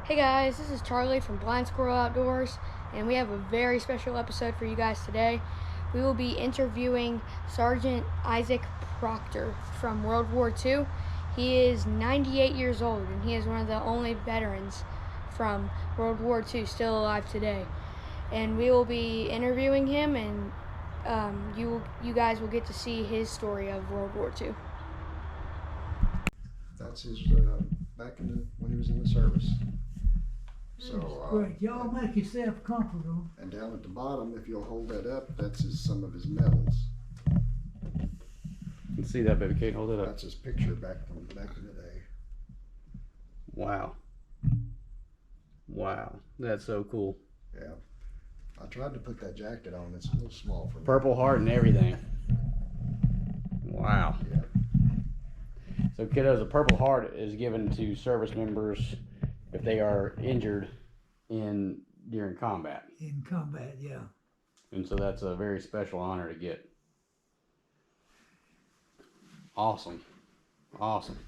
Hey guys, this is Charlie from Blind Squirrel Outdoors, and we have a very special episode for you guys today. We will be interviewing Sergeant Isaac Proctor from World War II. He is 98 years old, and he is one of the only veterans from World War II still alive today. And we will be interviewing him, and you guys will get to see his story of World War II. That's his back when he was in the service. So Great. Y'all make yourself comfortable. and down at the bottom, if you'll hold that up, that's some of his medals. You can see that, baby. Kate, hold it up. That's his picture back in the day. Wow. Wow. That's so cool. Yeah. I tried to put that jacket on. It's a little small for me. Purple heart and everything. Wow. Yeah. So, kiddos, a Purple Heart is given to service members if they are injured during combat. In combat, yeah. And so that's a very special honor to get. Awesome. Awesome.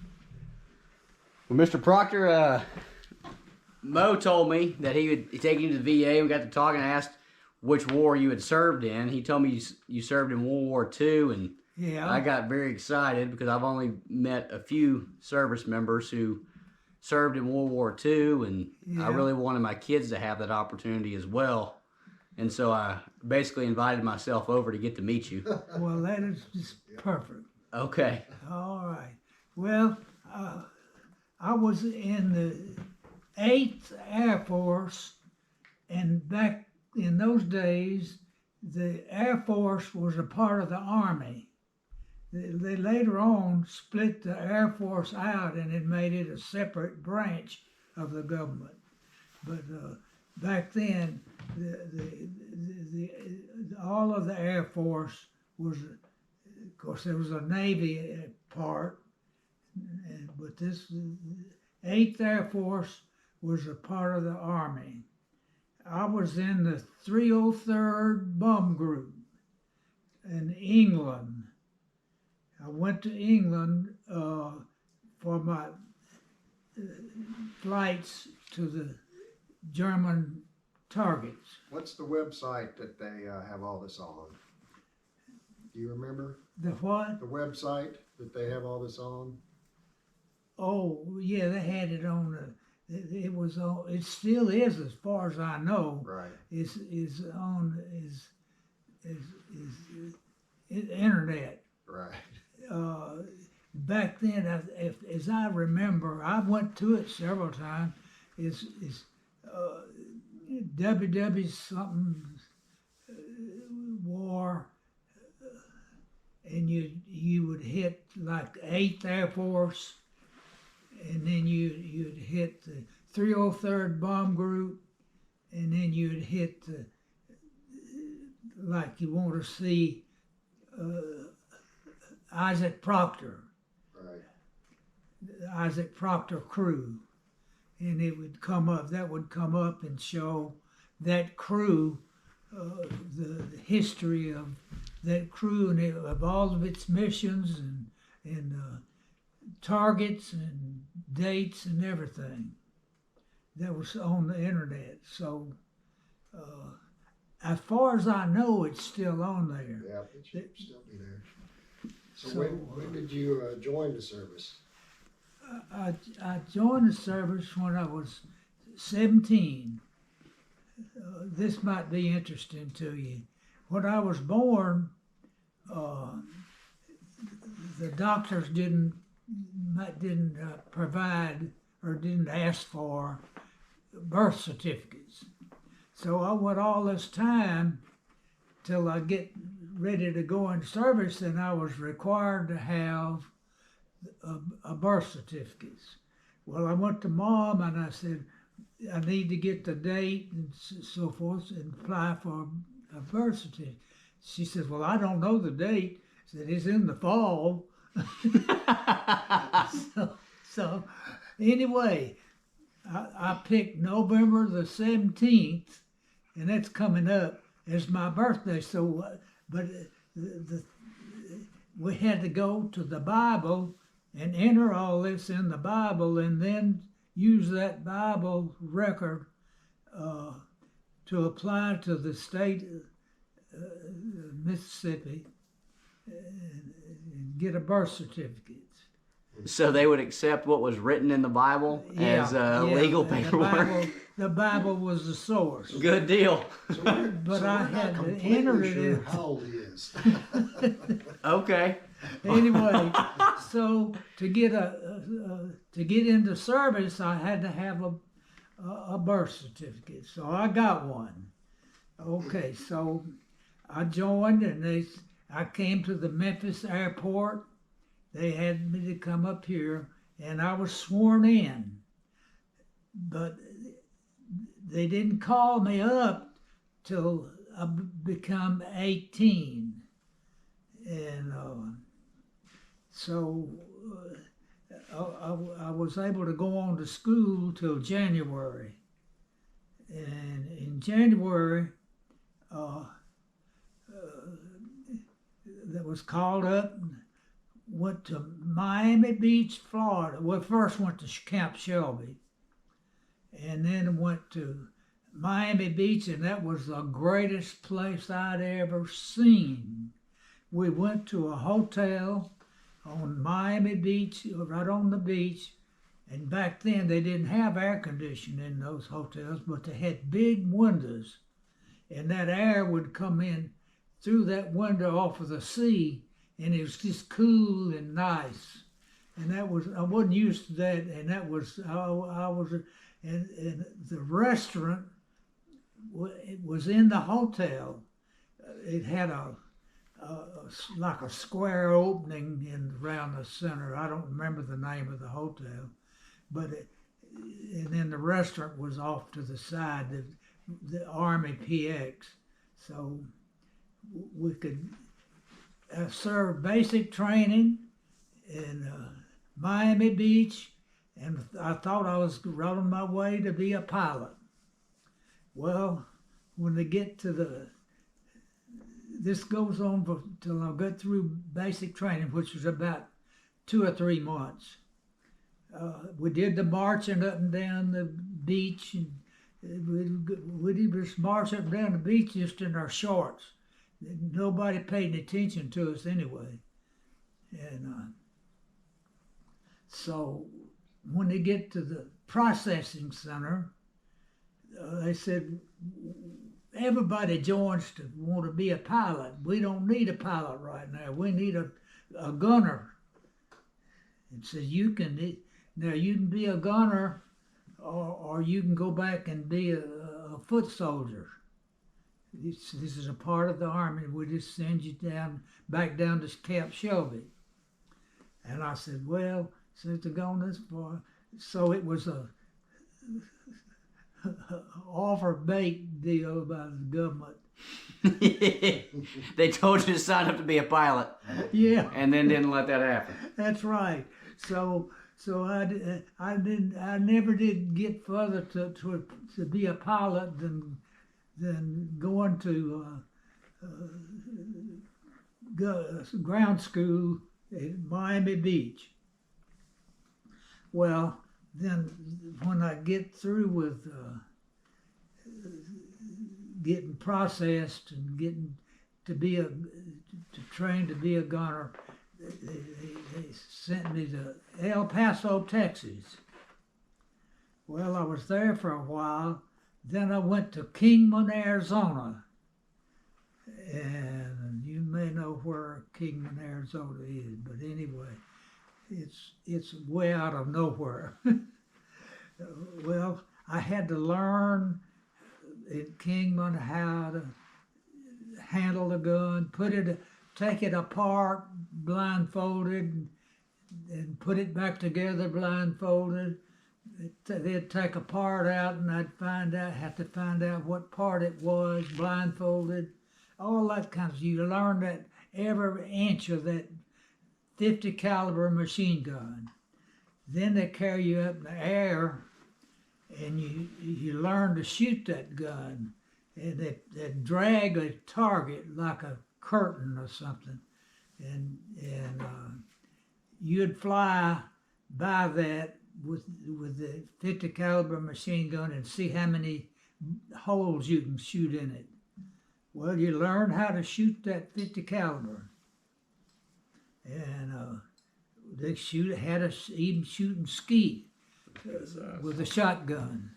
Well, Mr. Proctor, Mo told me that he would take you to the VA. We got to talking and asked which war you had served in. He told me you served in World War II, and Yeah. I got very excited because I've only met a few service members who served in World War II, and I Yeah. really wanted my kids to have that opportunity as well. And so I basically invited myself over to get to meet you. Well, that is just perfect. Okay. All right. Well, I was in the 8th Air Force, and back in those days, the Air Force was a part of the Army. They later on split the Air Force out and it made it a separate branch of the government. But back then, all of the Air Force was, of course, there was a Navy part, but this 8th Air Force was a part of the Army. I was in the 303rd Bomb Group in England. I went to England for my flights to the German targets. What's the website that they have all this on? Do you remember The what? the website that they have all this on? Oh, yeah, they had it on. It was on. It still is, as far as I know. Right. Is on is internet. Right. Back then, as I remember, I went to it several times. Is WW something war, and you would hit like the 8th Air Force, and then you'd hit the 303rd Bomb Group, and then you'd hit the, like you want to see Isaac Proctor. Right. Isaac Proctor crew, and it would come up. That would come up and show that crew, the history of that crew and of all of its missions and targets and dates and everything. That was on the internet. So, as far as I know, it's still on there. Yeah, it should still be there. So when did you join the service? I joined the service when I was 17. This might be interesting to you. When I was born, the doctors didn't provide or didn't ask for birth certificates. So I went all this time till I get ready to go in service, and I was required to have a birth certificate. Well, I went to Mom and I said, I need to get the date and so forth and apply for a birth certificate. She says, well, I don't know the date. I said, it's in the fall. so anyway, I picked November the 17th, and that's coming up as my birthday. So, but we had to go to the Bible and enter all this in the Bible, and then use that Bible record to apply to the state of Mississippi and get a birth certificate. So they would accept what was written in the Bible as legal paperwork. The Bible was the source. Good deal. So But so I we're not had to completely enter it sure in. how old he is. Okay. Anyway, so to get into service, I had to have a birth certificate. So I got one. Okay, so I joined, and I came to the Memphis airport. They had me to come up here, and I was sworn in. But they didn't call me up till I become 18. And so I was able to go on to school till January. And in January, that was called up, went to Miami Beach, Florida. Well, first went to Camp Shelby, and then went to Miami Beach, and that was the greatest place I'd ever seen. We went to a hotel on Miami Beach, right on the beach, and back then they didn't have air conditioning in those hotels, but they had big windows, and that air would come in through that window off of the sea, and it was just cool and nice. And I wasn't used to that, and I was, and the restaurant, it was in the hotel. It had like a square opening around the center. I don't remember the name of the hotel, but and then the restaurant was off to the side, the Army PX. So we could serve basic training in Miami Beach, and I thought I was on my way to be a pilot. Well, when they get to this goes on till I got through basic training, which was about 2 or 3 months. We did the marching up and down the beach, and we just march up and down the beach just in our shorts. Nobody paid any attention to us anyway. And so when they get to the processing center, they said, everybody joins to want to be a pilot. We don't need a pilot right now. We need a gunner. And so you can be a gunner, or you can go back and be a foot soldier. This is a part of the Army. We just send you back down to Camp Shelby. And I said, well, since they're going this far, so it was a offer bait deal by the government. They told you to sign up to be a pilot. Yeah. And then didn't let that happen. That's right. So I never did get further to be a pilot than going to ground school at Miami Beach. Well, then when I get through with getting processed and getting to train to be a gunner, they sent me to El Paso, Texas. Well, I was there for a while. Then I went to Kingman, Arizona. And you may know where Kingman, Arizona is, but anyway, it's way out of nowhere. Well, I had to learn in Kingman how to handle the gun, take it apart blindfolded, and put it back together blindfolded. They'd take a part out, and I'd have to find out what part it was blindfolded. All that kind of, you learn that every inch of that 50 caliber machine gun. Then they carry you up in the air, and you learn to shoot that gun, and they drag a target like a curtain or something, and you'd fly by that with the 50 caliber machine gun and see how many holes you can shoot in it. Well, you learn how to shoot that 50 caliber, and they had us even shooting skeet with a shotgun.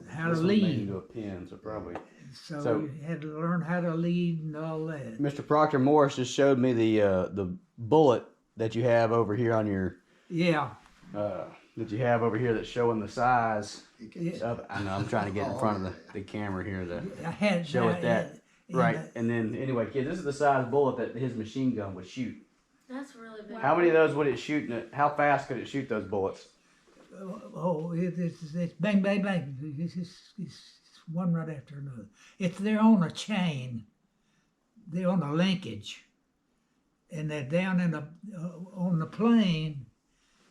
How to This one made lead. into a pin, so probably. So you had to learn how to lead and all that. Mr. Proctor Morris just showed me the bullet that you have over here on your Yeah. that you have over here that's showing the size Yeah. of. I know I'm trying to get in front of the camera here to I had show it that. in Right, and then anyway, kids, this is the size bullet that his machine gun would shoot. That's really big. How many of those would it shoot? How fast could it shoot those bullets? It's bang, bang, bang. It's one right after another. If they're on a chain, they're on a linkage, and they're down in on the plane.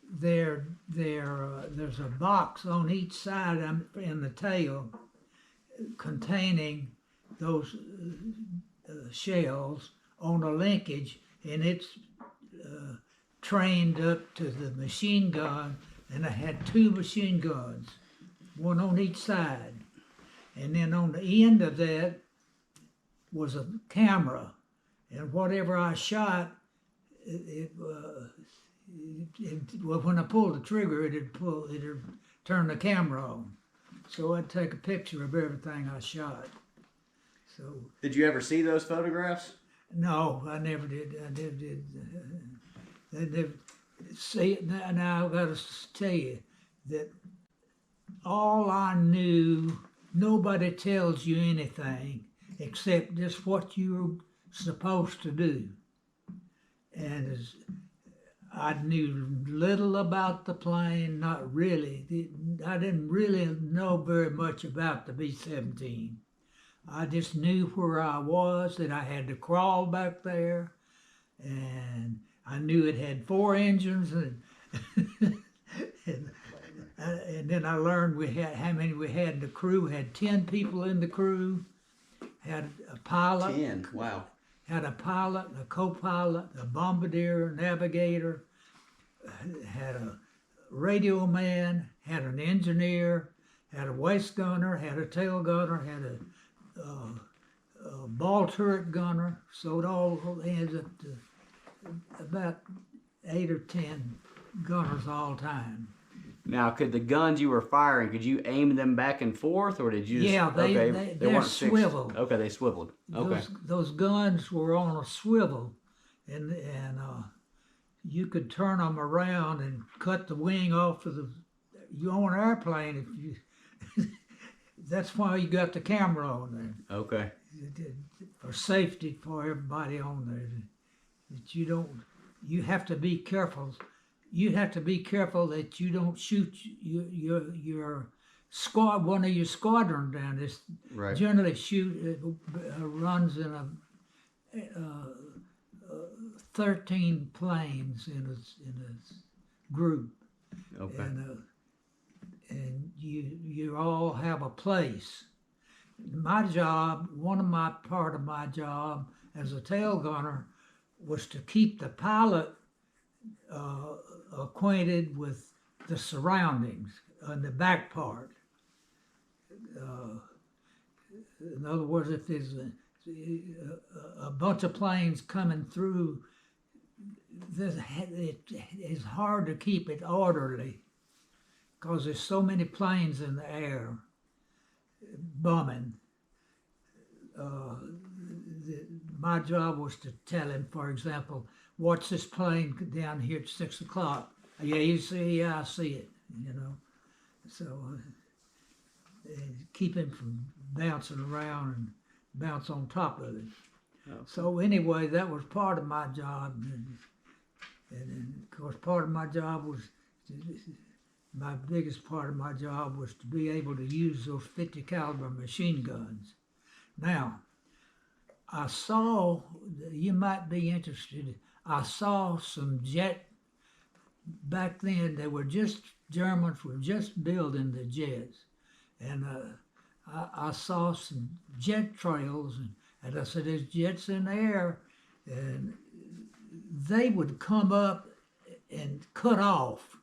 There's a box on each side in the tail containing those shells on a linkage, and it's trained up to the machine gun, and I had 2 machine guns, one on each side, and then on the end of that was a camera, and whatever I shot, well, when I pulled the trigger, it'd turn the camera on, so I'd take a picture of everything I shot. So Did you ever see those photographs? no, I never did. See, now I've got to tell you that all I knew, nobody tells you anything except just what you're supposed to do. And I knew little about the plane, not really. I didn't really know very much about the B-17. I just knew where I was, that I had to crawl back there, and I knew it had 4 engines, and and then I learned how many we had in the crew. We had 10 people in the crew, had a pilot. 10, wow. Had a pilot, a co-pilot, a bombardier, navigator, had a radio man, had an engineer, had a waist gunner, had a tail gunner, had a ball turret gunner, so it all ends up to about 8 or 10 gunners all time. Now, could the guns you were firing, could you aim them back and forth, or did you just, Yeah, they're weren't fixed? swiveled. Okay, they swiveled. Okay. Those guns were on a swivel, and you could turn them around and cut the wing off of you on an airplane if you. That's why you got the camera on there. Okay. For safety for everybody on there. That you have to be careful. You have to be careful that you don't shoot your squad, one of your squadron down. This Right. generally runs in a 13 planes in a group. Okay. And you all have a place. My job, part of my job as a tail gunner was to keep the pilot acquainted with the surroundings on the back part. In other words, if there's a bunch of planes coming through, it is hard to keep it orderly because there's so many planes in the air bumming. My job was to tell him, for example, watch this plane down here at 6 o'clock. Yeah, you see, yeah, I see it, So keep him from bouncing around and bounce on top of it. Okay. So anyway, that was part of my job. And of course, part of my job was, my biggest part of my job was to be able to use those 50 caliber machine guns. Now, I saw, you might be interested, I saw some back then they were Germans were just building the jets. And I saw some jet trails, and I said, there's jets in the air. And they would come up and cut off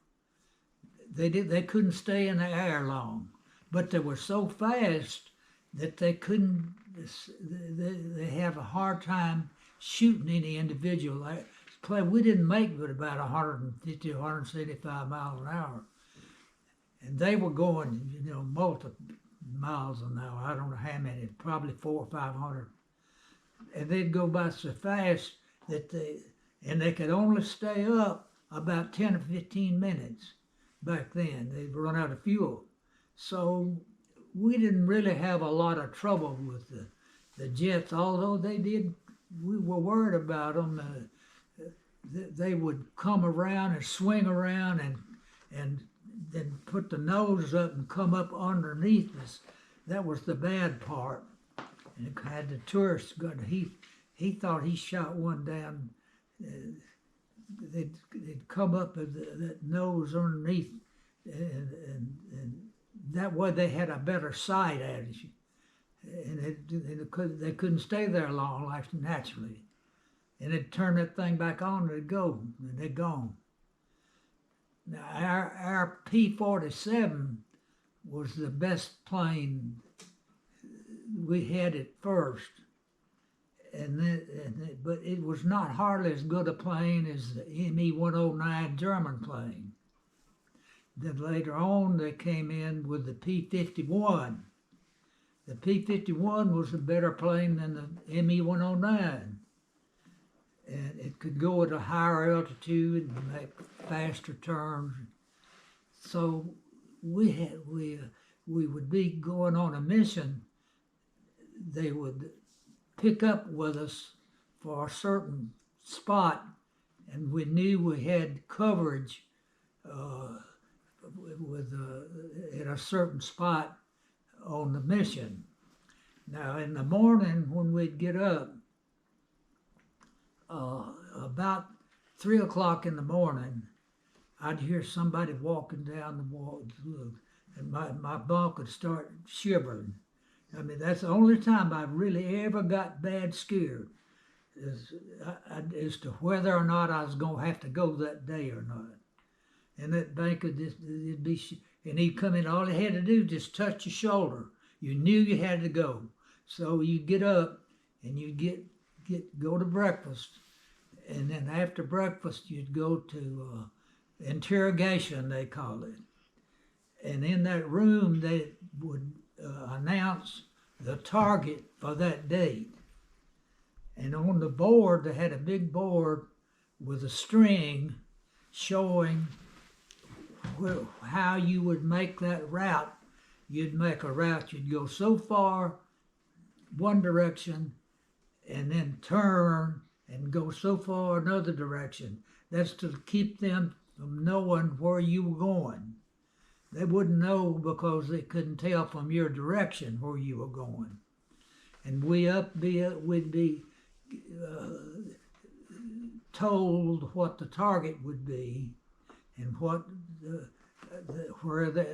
They couldn't stay in the air long, but they were so fast that they couldn't. They have a hard time shooting any individual. We didn't make but about 150, 175 miles an hour, and they were going, multiple miles an hour. I don't know how many, probably 400 or 500, and they'd go by so fast that they could only stay up about 10 or 15 minutes. Back then, they'd run out of fuel, so we didn't really have a lot of trouble with the jets. Although we were worried about them. They would come around and swing around and then put the nose up and come up underneath us. That was the bad part. And it had the tourists got he thought he shot one down. They'd come up with that nose underneath, and that way they had a better sight at it. And they couldn't stay there long, like naturally. And they'd turn that thing back on and it'd go, and they're gone. Now, our P-47 was the best plane. We had it first. But it was not hardly as good a plane as the Me-109 German plane. Then later on, they came in with the P-51. The P-51 was a better plane than the Me-109. And it could go at a higher altitude and make faster turns. So we would be going on a mission. They would pick up with us for a certain spot, and we knew we had coverage at a certain spot on the mission. Now in the morning when we'd get up, about 3 o'clock in the morning, I'd hear somebody walking down the wall, and my bunk would start shivering. I mean, that's the only time I really ever got bad scared, as to whether or not I was going to have to go that day or not. And that bank would it'd be, and he'd come in, all he had to do just touch your shoulder. You knew you had to go. So you'd get up and you'd go to breakfast. And then after breakfast, you'd go to interrogation, they call it. And in that room, they would announce the target for that date. And on the board, they had a big board with a string showing how you would make that route. You'd make a route, you'd go so far one direction and then turn and go so far another direction. That's to keep them from knowing where you were going. They wouldn't know because they couldn't tell from your direction where you were going. And we'd be told what the target would be and where the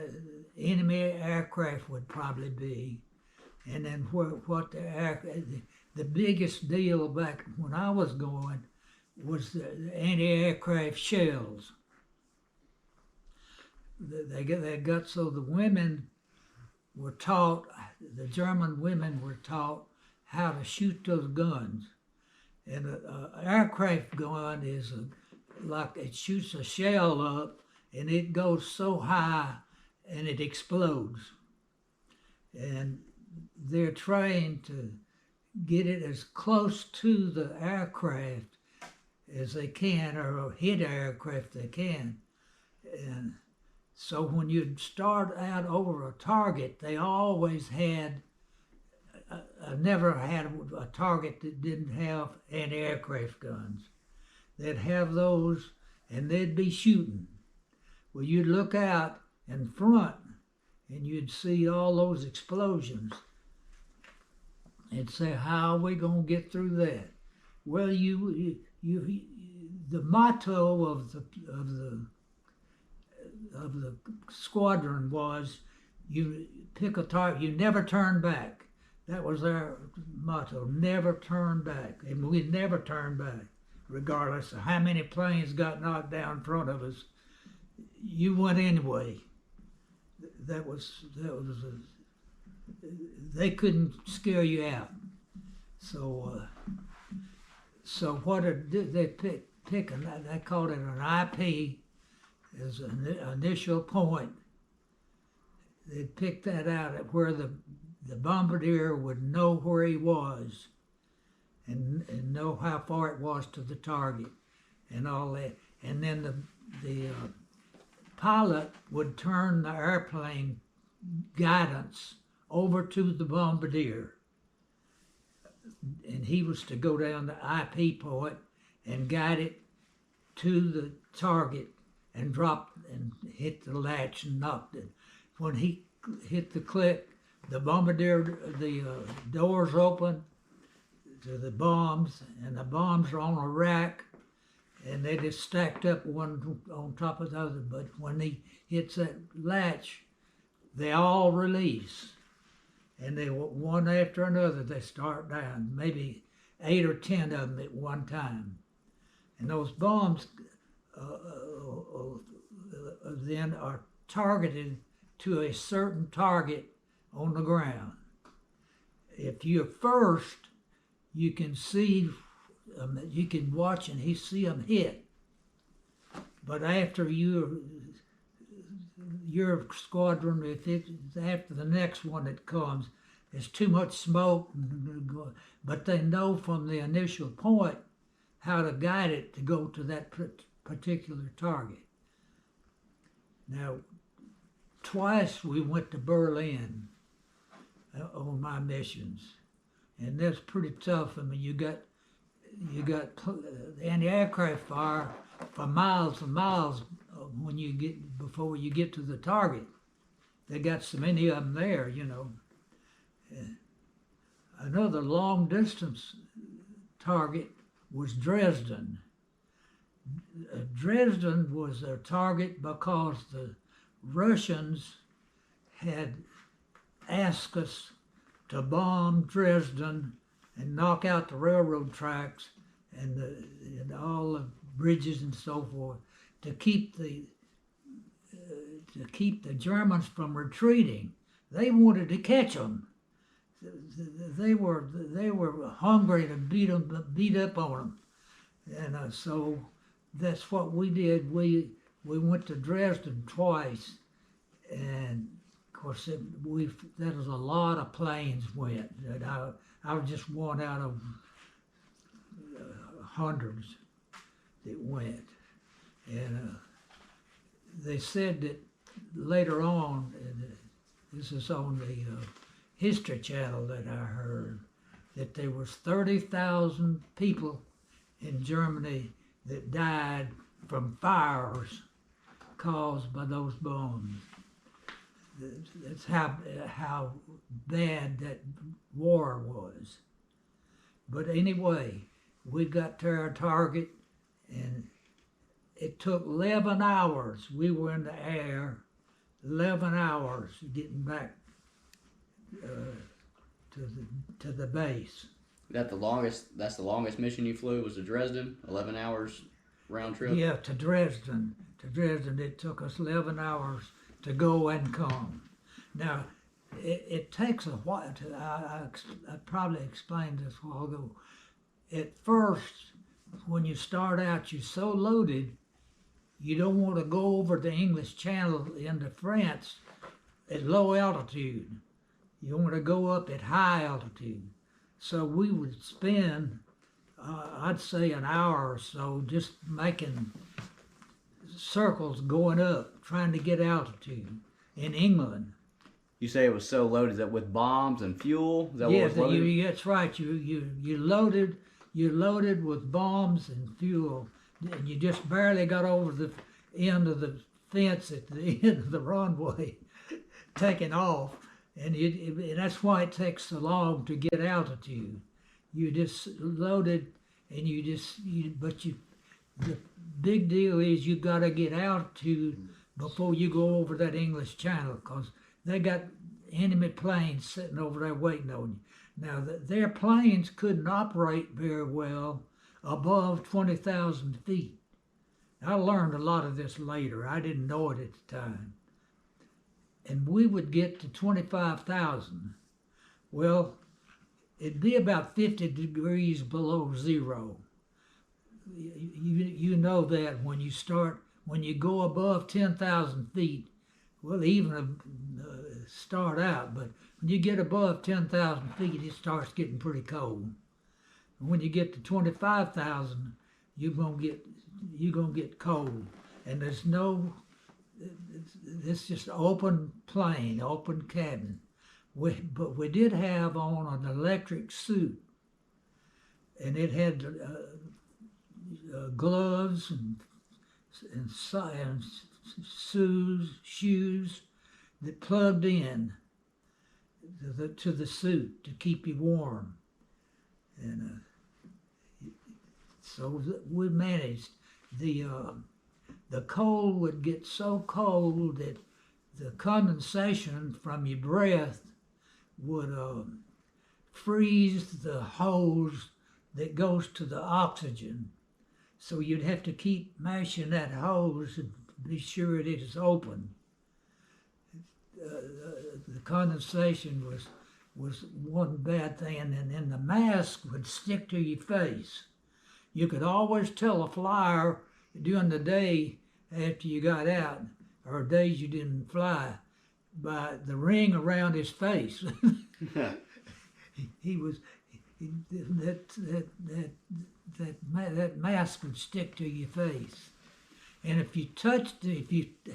enemy aircraft would probably be, and then what the biggest deal back when I was going was the anti-aircraft shells. They got so the women were taught, the German women were taught how to shoot those guns. And an aircraft gun is like it shoots a shell up and it goes so high and it explodes. And they're trained to get it as close to the aircraft as they can, or hit aircraft they can. And so when you'd start out over a target, they always had, never had a target that didn't have anti-aircraft guns. They'd have those and they'd be shooting. Well, you'd look out in front and you'd see all those explosions and say, how are we going to get through that? Well, the motto of the squadron was, you pick a target, you never turn back. That was their motto, never turn back. And we never turned back, regardless of how many planes got knocked down in front of us. you went anyway. They couldn't scare you out. So what they pick they called it an IP, as an initial point. They picked that out at where the bombardier would know where he was, and know how far it was to the target, and all that. And then the pilot would turn the airplane guidance over to the bombardier, and he was to go down the IP point and guide it to the target and drop and hit the latch and knocked it. When he hit the click, the bombardier, the doors open to the bombs, and the bombs are on a rack, and they just stacked up one on top of the other. But when he hits that latch, they all release, and they one after another they start down, maybe 8 or 10 of them at one time, and those bombs then are targeted to a certain target on the ground. If you're first, you can see, you can watch and see them hit. But after your squadron, if it's after the next one that comes, there's too much smoke. But they know from the initial point how to guide it to go to that particular target. Now, twice we went to Berlin on my missions, and that's pretty tough. I mean, you got anti-aircraft fire for miles and miles before you get to the target. They got so many of them there, you know. Another long distance target was Dresden. Dresden was their target because the Russians had asked us to bomb Dresden and knock out the railroad tracks and all the bridges and so forth to keep the Germans from retreating. They wanted to catch them. They were hungry to beat up on them, and so that's what we did. We went to Dresden twice, and of course that was a lot of planes went. And I was just one out of hundreds that went, and they said that later on, and this is on the History Channel that I heard, that there was 30,000 people in Germany that died from fires caused by those bombs. That's how bad that war was. But anyway, we got to our target, and it took 11 hours. We were in the air, 11 hours getting back to the base. That's the longest mission you flew was to Dresden, 11 hours round trip? Yeah, to Dresden. It took us 11 hours to go and come. Now, it takes a while. I probably explained this a while ago. At first, when you start out, you're so loaded, you don't want to go over the English Channel into France at low altitude. You want to go up at high altitude. So we would spend, I'd say, an hour or so just making circles going up, trying to get altitude in England. You say it was so loaded that with bombs and fuel? Is that Yeah, what was loaded? that's right. You loaded with bombs and fuel, and you just barely got over the end of the fence at the end of the runway, taking off. And that's why it takes so long to get altitude. You just loaded, and the big deal is you got to get altitude before you go over that English Channel, because they got enemy planes sitting over there waiting on you. Now, their planes couldn't operate very well above 20,000 feet. I learned a lot of this later. I didn't know it at the time. And we would get to 25,000. Well, it'd be about 50 degrees below zero. You know that when you go above 10,000 feet, well, even start out, but when you get above 10,000 feet, it starts getting pretty cold. And when you get to 25,000, you're gonna get cold, and there's no. It's just open plane, open cabin. But we did have on an electric suit, and it had gloves and shoes that plugged in to the suit to keep you warm. And so we managed. The cold would get so cold that the condensation from your breath would freeze the hose that goes to the oxygen. So you'd have to keep mashing that hose and be sure it is open. The condensation was one bad thing, and then the mask would stick to your face. You could always tell a flyer during the day after you got out, or days you didn't fly, by the ring around his face. That mask would stick to your face, and if you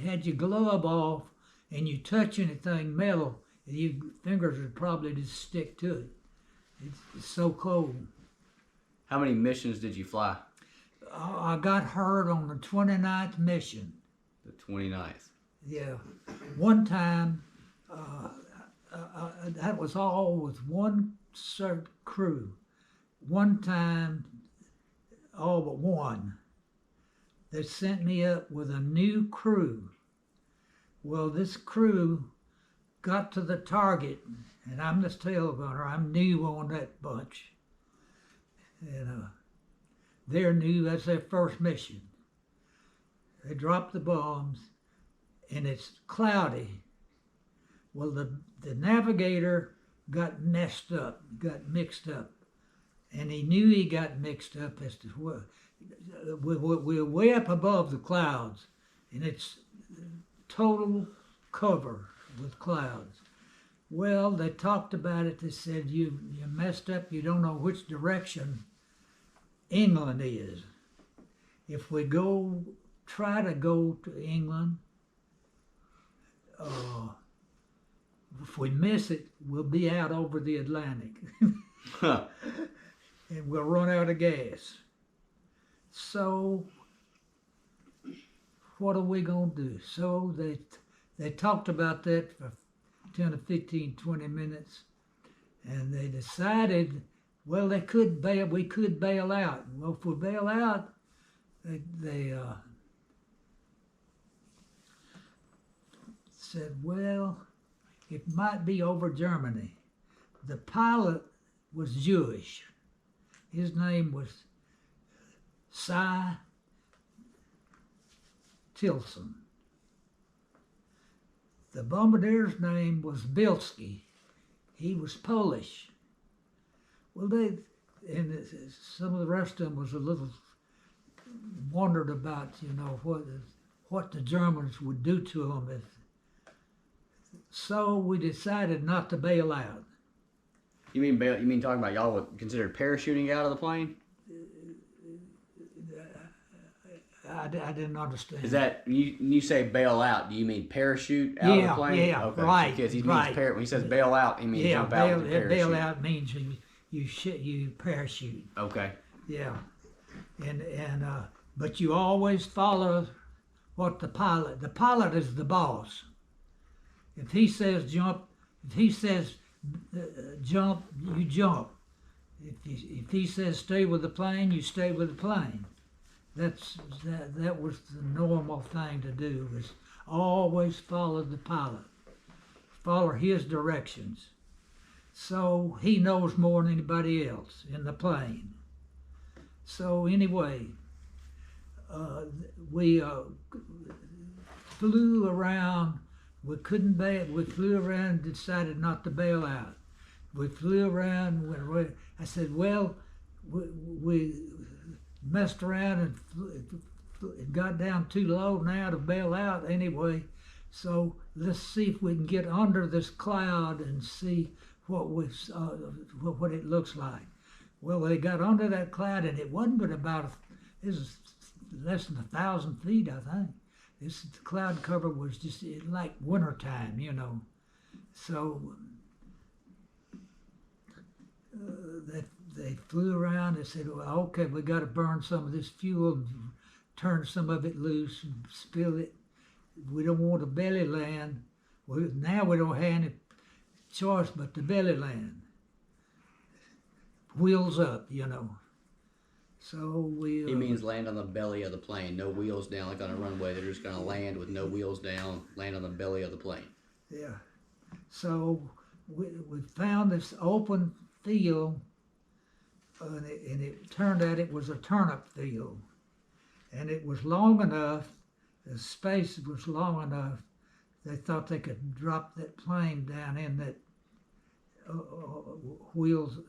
had your glove off and you touch anything metal, your fingers would probably just stick to it. It's so cold. How many missions did you fly? I got hurt on the 29th mission. The 29th. Yeah. One time, that was all with one cert crew. One time, all but one. They sent me up with a new crew. Well, this crew got to the target, and I'm the Tailgunner. I'm new on that bunch. And they're new. That's their first mission. They dropped the bombs, and it's cloudy. Well, the navigator got mixed up, and he knew he got mixed up as to what. We're way up above the clouds, and it's total cover with clouds. Well, they talked about it. They said, you messed up. You don't know which direction England is. If we try to go to England, if we miss it, we'll be out over the Atlantic. And we'll run out of gas. So what are we going to do? So they talked about that for 10 to 15, 20 minutes, and they decided, well, we could bail out. Well, if we bail out, they said, well, it might be over Germany. The pilot was Jewish. His name was Cy Tilson. The bombardier's name was Bilski. He was Polish. Well, some of the rest of them was a little wondered about, what the Germans would do to them if. So we decided not to bail out. You mean talking about y'all would consider parachuting out of the plane? I didn't understand. Is that you say bail out? Do you mean parachute out of the plane? Yeah, okay. right. Because right. When he says bail out, he means jump out with a parachute. Bail out means you parachute. Okay. Yeah, and but you always follow what the pilot is the boss. If he says jump, jump, you jump. If he says stay with the plane, you stay with the plane. That was the normal thing to do, was always follow the pilot, follow his directions. So he knows more than anybody else in the plane. So anyway, we flew around. We couldn't bail. We flew around and decided not to bail out. We flew around. I said, well, we messed around and it got down too low now to bail out anyway. So let's see if we can get under this cloud and see what it looks like. Well, they got under that cloud, and it wasn't but about it was less than 1,000 feet, I think. The cloud cover was just like wintertime, you know. So they flew around and said, well, okay, we got to burn some of this fuel and turn some of it loose and spill it. We don't want to belly land. Now we don't have any choice but to belly land. Wheels up, you know. So we... He means land on the belly of the plane, no wheels down like on a runway. They're just going to land with no wheels down, land on the belly of the plane. Yeah. So we found this open field, and it turned out it was a turnip field. And it was long enough, the space was long enough, they thought they could drop that plane down in that wheels,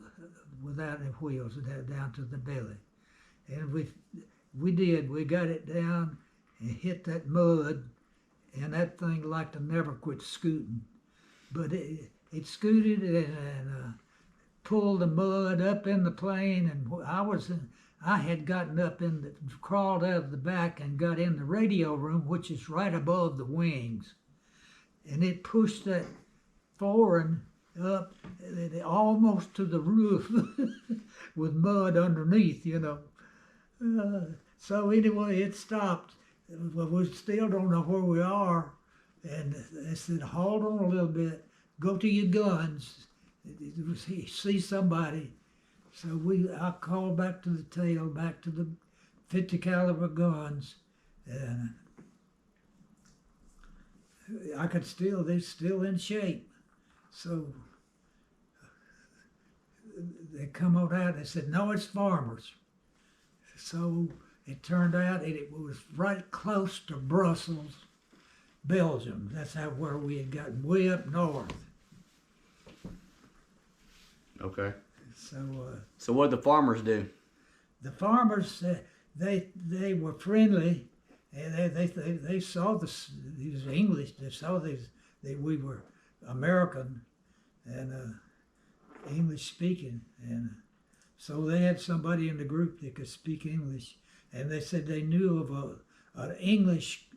without any wheels, down to the belly. And we did. We got it down and hit that mud, and that thing like to never quit scooting. But it scooted and pulled the mud up in the plane, and I had gotten up crawled out of the back and got in the radio room, which is right above the wings, and it pushed that forward up almost to the roof with mud underneath, you know. So anyway, it stopped. Well, we still don't know where we are, and they said, hold on a little bit, go to your guns, see somebody. So I called back to the tail, back to the 50 caliber guns, and they're still in shape. So they come out and they said, no, it's farmers. So it turned out it was right close to Brussels, Belgium. That's where we had gotten, way up north. Okay. So what did the farmers do? The farmers, they were friendly, and they saw these English. They saw we were American and English speaking, and so they had somebody in the group that could speak English, and they said they knew of an English.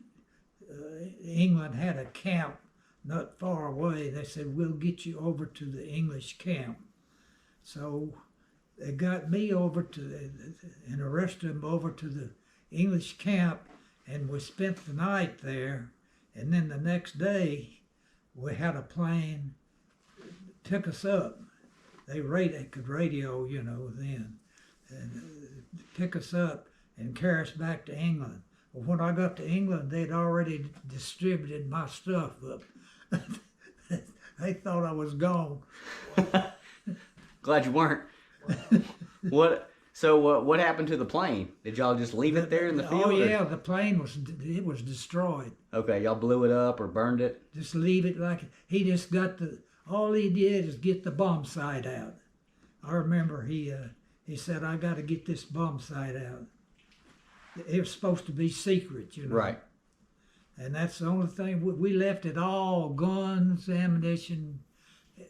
England had a camp not far away. They said, we'll get you over to the English camp. So they got me over and arrested them over to the English camp, and we spent the night there. And then the next day, we had a plane pick us up. They could radio, you know, then, and pick us up and carry us back to England. Well, when I got to England, they'd already distributed my stuff up. They thought I was gone. Glad you weren't. What happened to the plane? Did y'all just leave it there in the field? Oh yeah, the plane was destroyed. Okay, y'all blew it up or burned it? Just leave it like he just got all he did is get the bomb sight out. I remember he said, I got to get this bomb sight out. It was supposed to be secret, you know. Right. And that's the only thing. We left it all, guns, ammunition.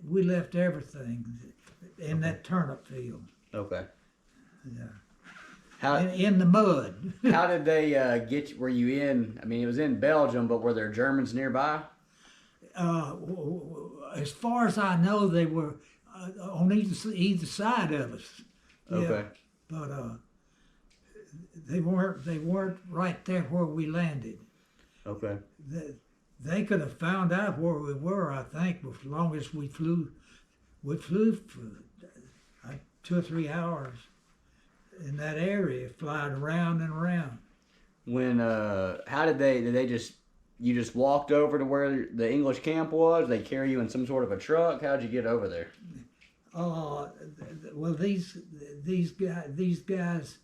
We left everything in that turnip field. Okay. Yeah. In the mud. How did they get you? Were you in, I mean, it was in Belgium, but were there Germans nearby? As far as I know, they were on either side of us. Okay. Yeah, but they weren't right there where we landed. Okay. They could have found out where we were, I think, as long as we flew. We flew for 2 or 3 hours in that area, flying around and around. When how you just walked over to where the English camp was? They carry you in some sort of a truck? How'd you get over there? Well, these guys,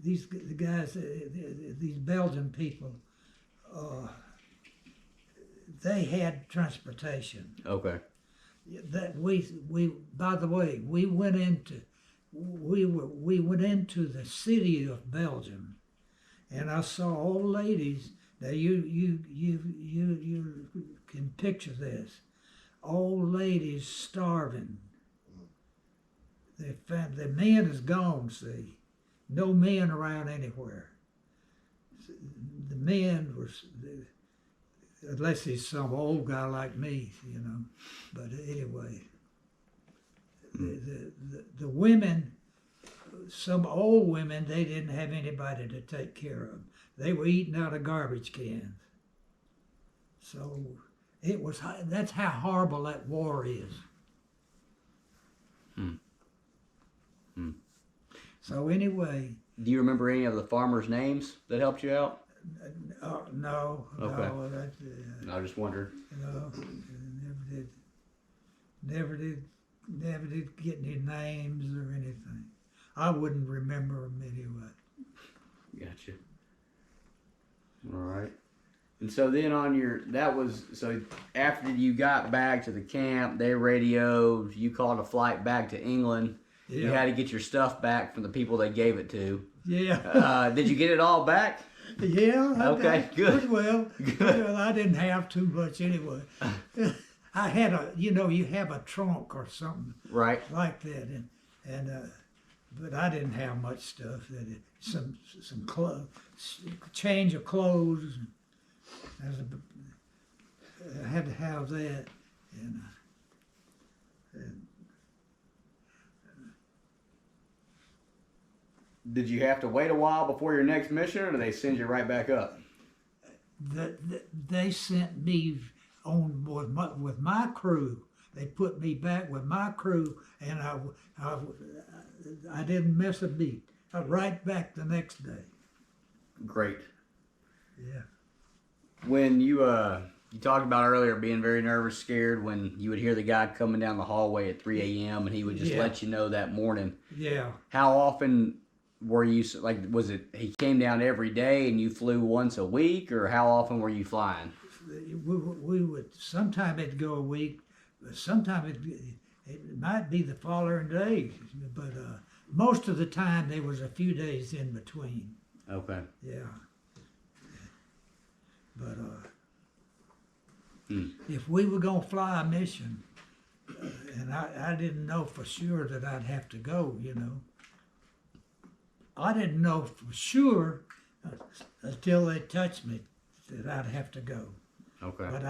these the guys, these Belgian people, they had transportation. Okay. That we by the way, we went into the city of Belgium, and I saw old ladies. Now you can picture this, old ladies starving. The men is gone. See, no men around anywhere. The men was. Unless he's some old guy like me, you know. But anyway, the women, some old women, they didn't have anybody to take care of. They were eating out of garbage cans. So it was. That's how horrible that war is. So anyway. Do you remember any of the farmers' names that helped you out? No. Okay. No, that, I just wondered. no, never did get any names or anything. I wouldn't remember them anyway. Gotcha. All right. And so then so after you got back to the camp, they radioed, you called a flight back to England. Yeah. You had to get your stuff back from the people they gave it to. Yeah. Did you get it all back? Yeah. Okay, good. Pretty well. Good. Well, I didn't have too much anyway. I had you have a trunk or something Right. like that, but I didn't have much stuff. Some change of clothes. I had to have that, and Did you have to wait a while before your next mission, or did they send you right back up? they sent me on with my crew. They put me back with my crew, and I didn't miss a beat. Right back the next day. Great. Yeah. When you talked about earlier being very nervous, scared when you would hear the guy coming down the hallway at 3 a.m. and he would just Yeah. let you know that morning. Yeah. How often were you, like, was it he came down every day and you flew once a week, or how often were you flying? We would, sometime it'd go a week, sometime it might be the following day, but most of the time there was a few days in between. Okay. Yeah. But if we were gonna fly a mission, and I didn't know for sure that I'd have to go, you know. I didn't know for sure until they touched me that I'd have to go. Okay. But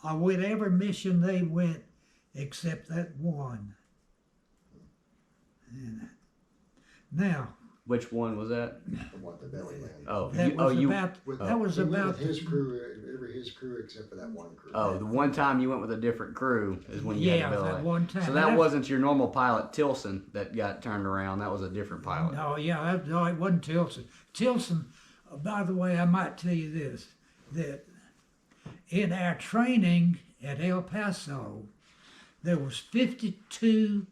I went every mission they went except that one. And now Which one was that? What, the belly land? Oh, that was He went about with his crew, his crew except for that one crew. Oh, the one time you went with a different crew is when you had yeah, to bill that it. one time. So that wasn't your normal pilot, Tilson, that got turned around. That was a different pilot. No, yeah, no, it wasn't Tilson. Tilson, by the way, I might tell you this, that in our training at El Paso, there was 52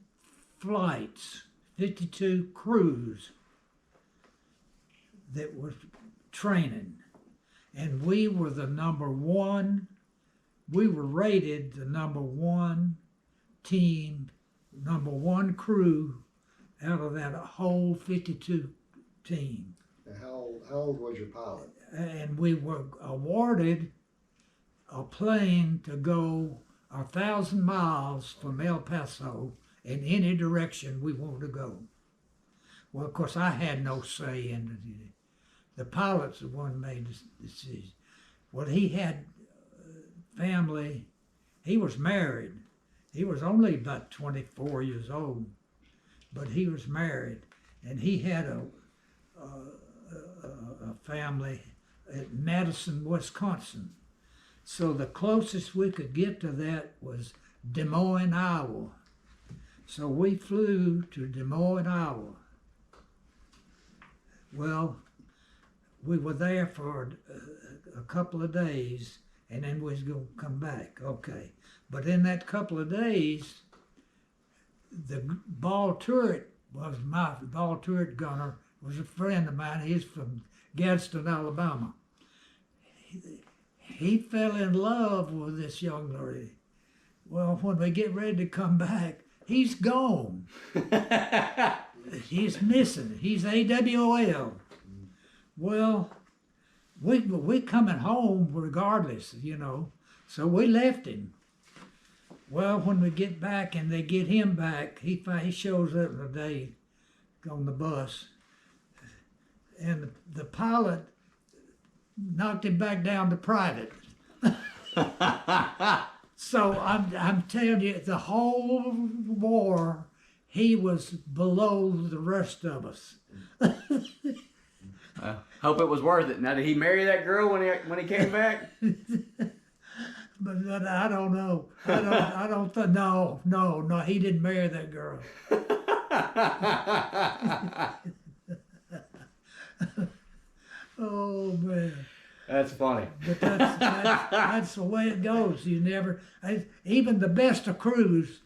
flights, 52 crews that was training. And we were the number one, we were rated the number one team, number one crew out of that whole 52 team. Now, how old was your pilot? And we were awarded a plane to go 1,000 miles from El Paso in any direction we wanted to go. Well, of course, I had no say in it. The pilot's the one made the decision. Well, he had family. He was married. He was only about 24 years old, but he was married, and he had a family at Madison, Wisconsin. So the closest we could get to that was Des Moines, Iowa. So we flew to Des Moines, Iowa. Well, we were there for a couple of days, and then we was going to come back. Okay. But in that couple of days, the ball turret was my volunteer gunner, was a friend of mine. He's from Gadsden, Alabama. He fell in love with this young lady. Well, when we get ready to come back, he's gone. He's missing. He's AWOL. Well, we coming home regardless, you know. So we left him. Well, when we get back and they get him back, he shows up today on the bus, and the pilot knocked him back down to private. So I'm telling you, the whole war, he was below the rest of us. Hope it was worth it. Now, did he marry that girl when he came back? But I don't know. I don't think. No. He didn't marry that girl. Oh man. That's funny. But that's the way it goes. You never, even the best of crews,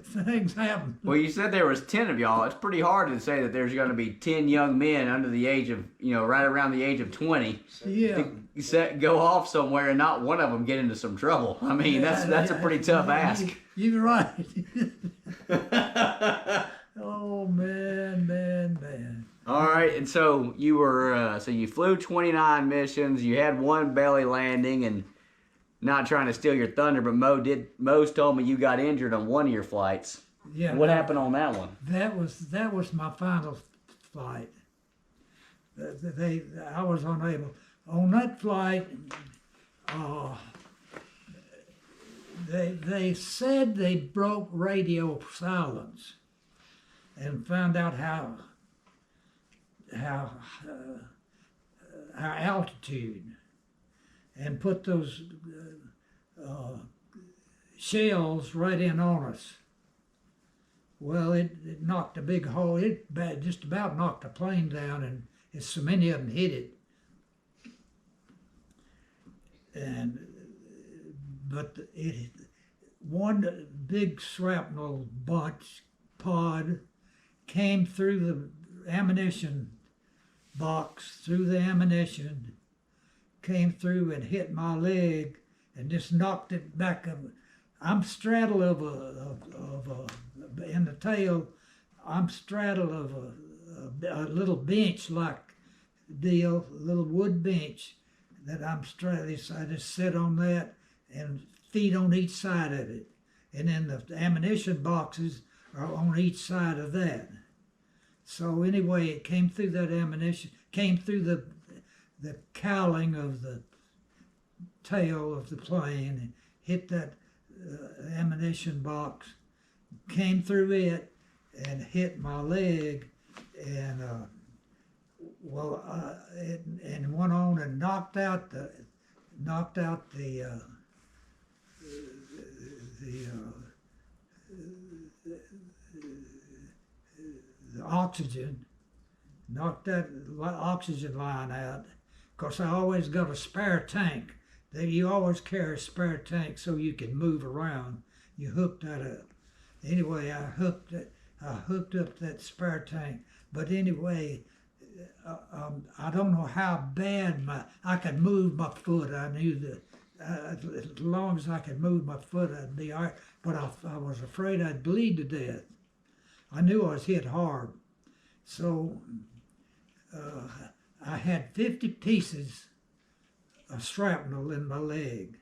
things happen. Well, you said there was 10 of y'all. It's pretty hard to say that there's going to be 10 young men under the age of, right around the age of 20 Yeah. to go off somewhere and not one of them get into some trouble. I mean, that's a pretty tough ask. You're right. Oh man. All right, and so you were you flew 29 missions. You had one belly landing, and not trying to steal your thunder, but Mo's told me you got injured on one of your flights. Yeah. What happened on that one? That was my final flight. I was unable on that flight. They said they broke radio silence and found out how our altitude, and put those shells right in on us. Well, it knocked a big hole. It just about knocked the plane down, and so many of them hit it. But one big shrapnel pod came through the ammunition box, through the ammunition, came through and hit my leg and just knocked it back. I'm straddle of in the tail, I'm straddle of a little bench like deal, a little wood bench that I'm straddling. So I just sit on that and feet on each side of it. And then the ammunition boxes are on each side of that. So anyway, it came through that ammunition, came through the cowling of the tail of the plane, and hit that ammunition box, came through it, and hit my leg, and it went on and knocked out the oxygen, knocked that oxygen line out. Of course, I always got a spare tank. You always carry a spare tank so you can move around. You hook that up. Anyway, I hooked up that spare tank. But anyway, I don't know how bad I could move my foot. I knew that as long as I could move my foot, I'd be all right. But I was afraid I'd bleed to death. I knew I was hit hard. So I had 50 pieces of shrapnel in my leg.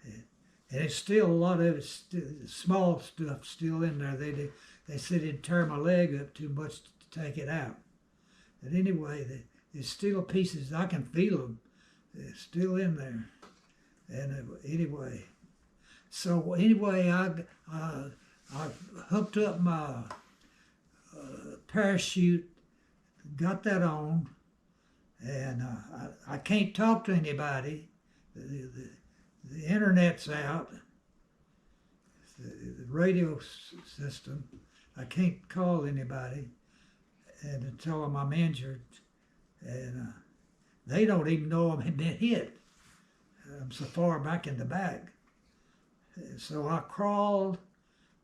And it's still, a lot of it's small stuff still in there. They said it'd tear my leg up too much to take it out. But anyway, there's still pieces, I can feel them. They're still in there. And anyway, I hooked up my parachute, got that on, and I can't talk to anybody. The internet's out, the radio system. I can't call anybody and tell them I'm injured, and they don't even know I'm been hit. I'm so far back in the back. So I crawled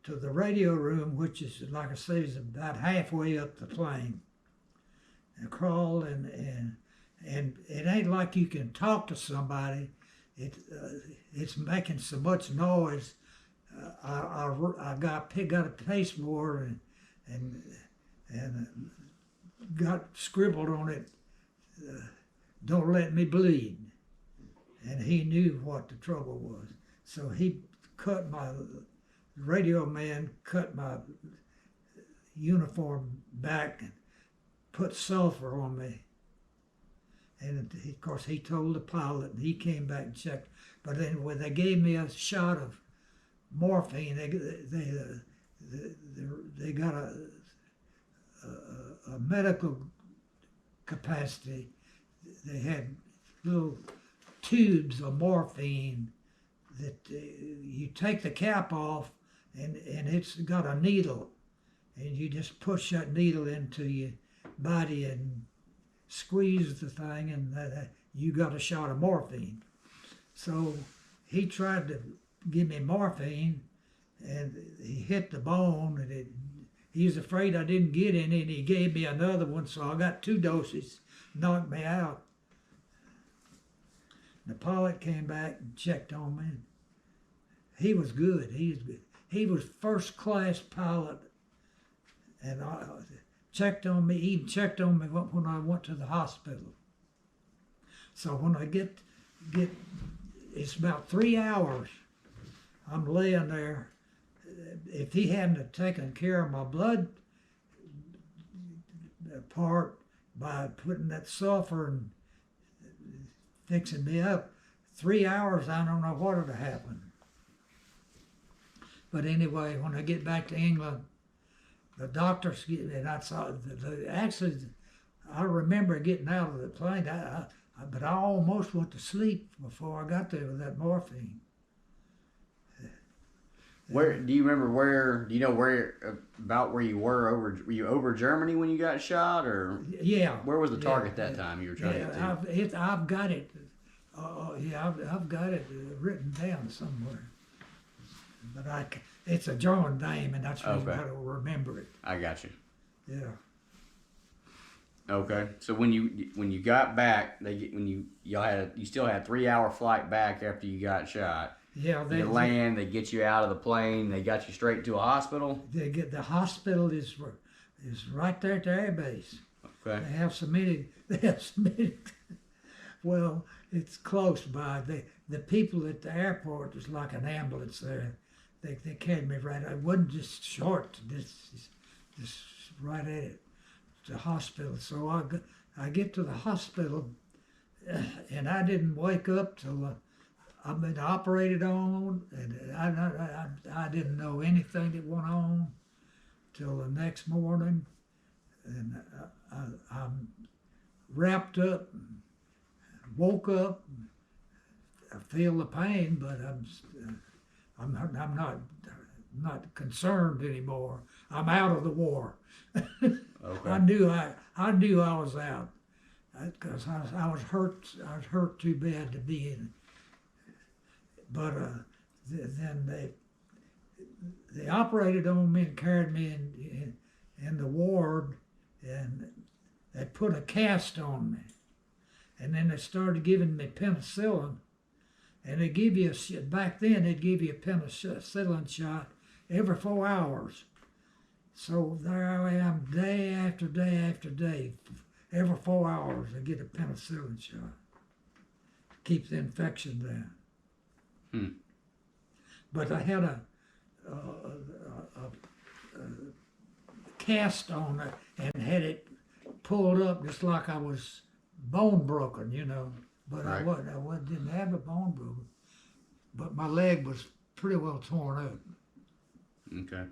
to the radio room, which is, like I say, is about halfway up the plane. And crawled, and it ain't like you can talk to somebody. It's making so much noise. I got a pasteboard and got scribbled on it, "Don't let me bleed." And he knew what the trouble was. So he radio man cut my uniform back and put sulfur on me. And of course he told the pilot, and he came back and checked. But then when they gave me a shot of morphine, they got a medical capacity. They had little tubes of morphine that you take the cap off, and it's got a needle, and you just push that needle into your body and squeeze the thing, and you got a shot of morphine. So he tried to give me morphine, and he hit the bone, and he was afraid I didn't get any, and he gave me another one, so I got 2 doses, knocked me out. The pilot came back and checked on me. He was good. He was first class pilot, and checked on me. He even checked on me when I went to the hospital. So when I get, it's about 3 hours. I'm laying there. If he hadn't have taken care of my blood part by putting that sulfur and fixing me up, 3 hours, I don't know what would have happened. But anyway, when I get back to England, the doctors, and I saw, actually, I remember getting out of the plane, but I almost went to sleep before I got there with that morphine. Where do you remember where? Do you know about where you were over? Were you over Germany when you got shot, or Yeah? Where was the target that time you were trying to get to? I've got it. I've got it written down somewhere. But it's a German name, and that's why I don't remember it. I got you. Yeah. Okay, so when you got back, you still had a 3-hour flight back after you got shot. Yeah, you land, they get you out of the plane, they got you straight to a hospital. The hospital is right there at the air base. Okay. They have submitted. Well, it's close by. The people at the airport, there's like an ambulance there. They carried me right. I wasn't just short. Just right at it, the hospital. So I get to the hospital, and I didn't wake up till I've been operated on, and I didn't know anything that went on till the next morning, and I'm wrapped up, woke up. I feel the pain, but I'm not concerned anymore. I'm out of the war. Okay. I knew I was out because I was hurt. I was hurt too bad to be in. But then they operated on me and carried me in the ward, and they put a cast on me, and then they started giving me penicillin, and they give you back then they'd give you a penicillin shot every 4 hours. So there I am, day after day after day. Every 4 hours I get a penicillin shot. Keep the infection down. But I had a cast on it and had it pulled up just like I was bone broken, you know. But right. I didn't have a bone broken. But my leg was pretty well torn up. Okay.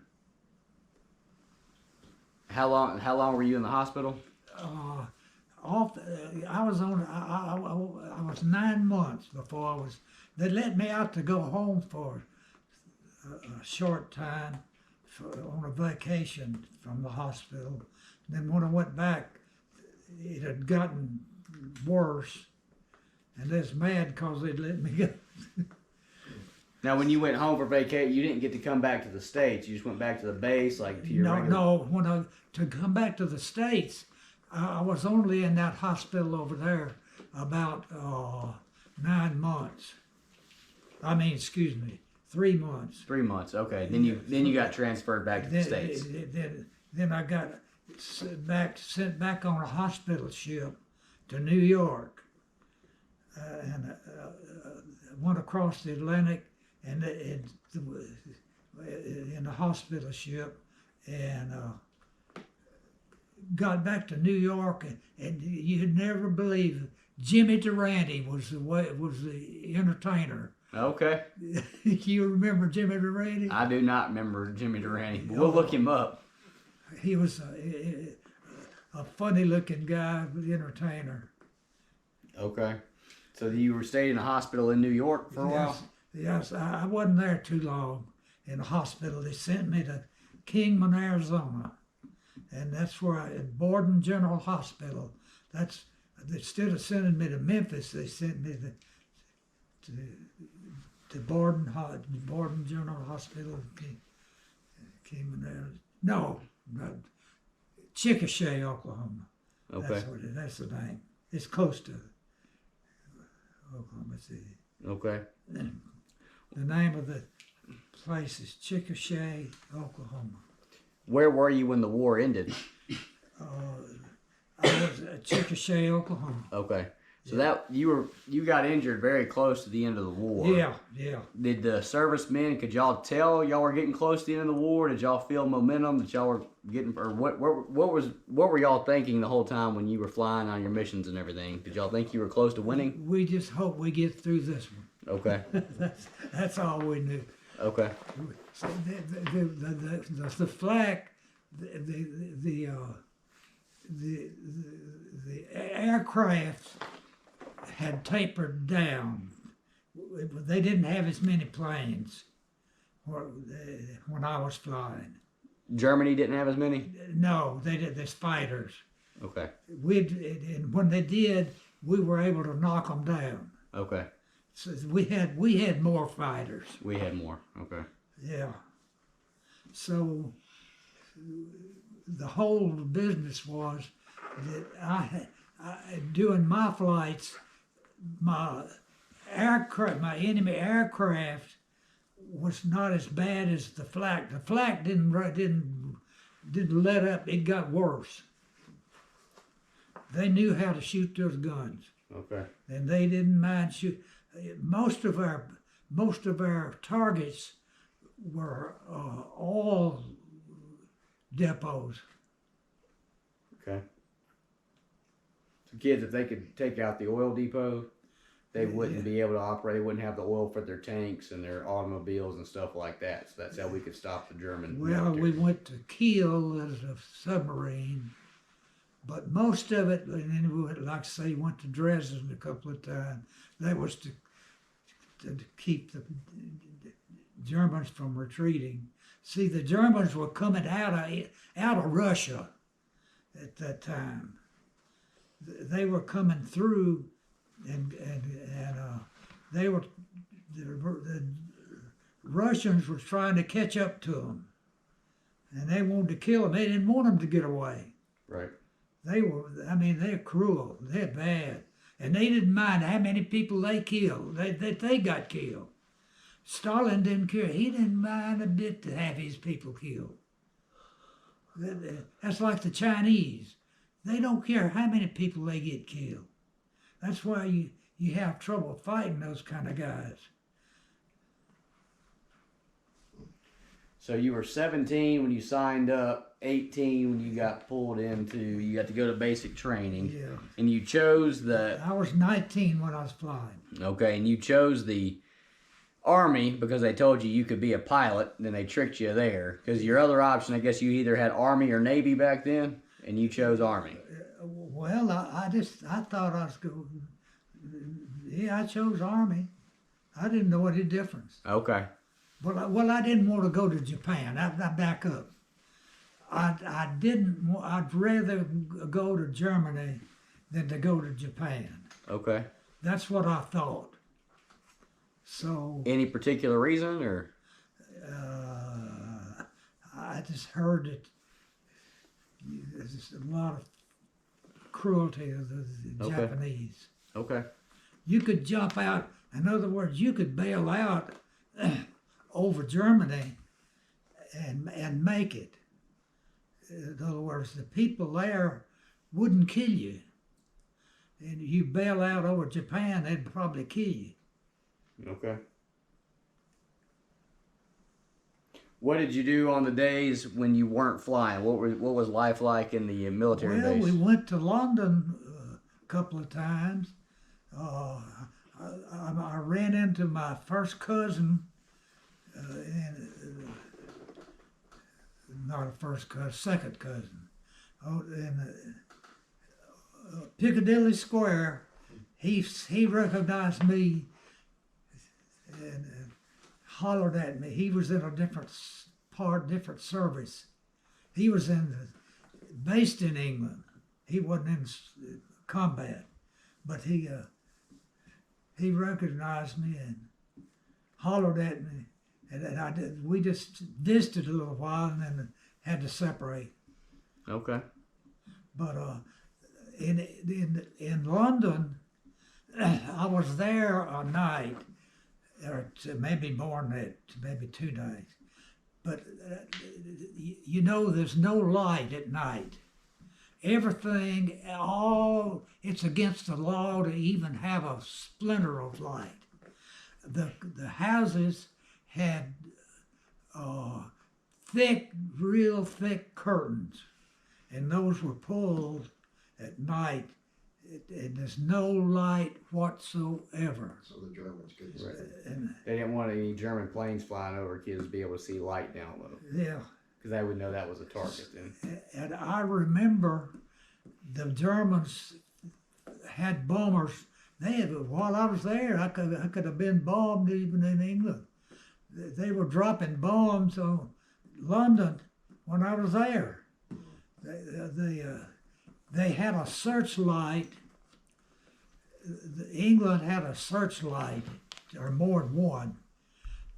How long were you in the hospital? I was 9 months before they let me out to go home for a short time on a vacation from the hospital. Then when I went back, it had gotten worse, and they was mad because they'd let me go. Now, when you went home for vacation, you didn't get to come back to the States. You just went back to the base, like to your regular... No. To come back to the States, I was only in that hospital over there about 9 months. I mean, excuse me, 3 months. 3 months. Okay. Then you got transferred back to the States. Then I got sent back on a hospital ship to New York, and went across the Atlantic and in a hospital ship, and got back to New York, and you'd never believe Jimmy Durante was the entertainer. Okay. You remember Jimmy Durante? I do not remember Jimmy Durante, but we'll look him up. He was a funny-looking guy, entertainer. Okay. So you were staying in a hospital in New York for a while? Yes, I wasn't there too long in the hospital. They sent me to Kingman, Arizona, and that's where Borden General Hospital. That's instead of sending me to Memphis, they sent me to Borden General Hospital, Kingman, Arizona. No, Chickasha, Oklahoma. Okay. That's the name. It's close to Oklahoma City. Okay. The name of the place is Chickasha, Oklahoma. Where were you when the war ended? I was at Chickasha, Oklahoma. Okay. So that you got injured very close to the end of the war. Yeah. Did the servicemen, could y'all tell y'all were getting close to the end of the war? Did y'all feel momentum that y'all were getting, or what were y'all thinking the whole time when you were flying on your missions and everything? Did y'all think you were close to winning? We just hope we get through this one. Okay. That's all we knew. Okay. So the flak, the aircraft had tapered down. They didn't have as many planes when I was flying. Germany didn't have as many? No, they did. There's fighters. Okay. And when they did, we were able to knock them down. Okay. So we had more fighters. We had more. Okay. Yeah. So the whole business was that I doing my flights, my enemy aircraft was not as bad as the flak. The flak didn't let up. It got worse. They knew how to shoot those guns. Okay. And they didn't mind shoot. Most of our targets were oil depots. Okay. So kids, if they could take out the oil depot, they wouldn't be able to operate. They wouldn't have the oil for their tanks and their automobiles and stuff like that. So that's how we could stop the German military. We went to Kiel as a submarine, but most of it, and then we went, like I say, went to Dresden a couple of times. That was to keep the Germans from retreating. See, the Germans were coming out of Russia at that time. They were coming through, and they were the Russians were trying to catch up to them, and they wanted to kill them. They didn't want them to get away. Right. They're cruel. They're bad. And they didn't mind how many people they killed. They got killed. Stalin didn't care. He didn't mind a bit to have his people killed. That's like the Chinese. They don't care how many people they get killed. That's why you have trouble fighting those kind of guys. So you were 17 when you signed up, 18 when you got pulled into, you got to go to basic training. Yeah. And you chose I was 19 when I was flying. Okay, and you chose the Army because they told you could be a pilot, then they tricked you there. Because your other option, I guess you either had Army or Navy back then, and you chose Army. Well, I thought I was going, I chose Army. I didn't know any difference. Okay. Well, I didn't want to go to Japan. I back up. I'd rather go to Germany than to go to Japan. Okay. That's what I thought. So Any particular reason, or? I just heard that there's a lot of cruelty of the Okay. Japanese. Okay. You could jump out. In other words, you could bail out over Germany and make it. In other words, the people there wouldn't kill you. And you bail out over Japan, they'd probably kill you. Okay. What did you do on the days when you weren't flying? What was life like in the military Well, base? we went to London a couple of times. I ran into my first cousin, not a first cousin, second cousin, in Piccadilly Square. He recognized me and hollered at me. He was in a different service. He was based in England. He wasn't in combat, but he recognized me and hollered at me, and we just visited a little while and then had to separate. Okay. But in London, I was there a night, or maybe more than that, maybe 2 nights. But you know, there's no light at night. Everything, it's against the law to even have a splinter of light. The houses had real thick curtains, and those were pulled at night, and there's no light whatsoever. So the Germans couldn't see. Right. And They didn't want any German planes flying over kids to be able to see light down low, yeah, because they would know that was a target then. and I remember the Germans had bombers. While I was there, I could have been bombed even in England. They were dropping bombs on London when I was there. They had a searchlight. England had a searchlight, or more than one.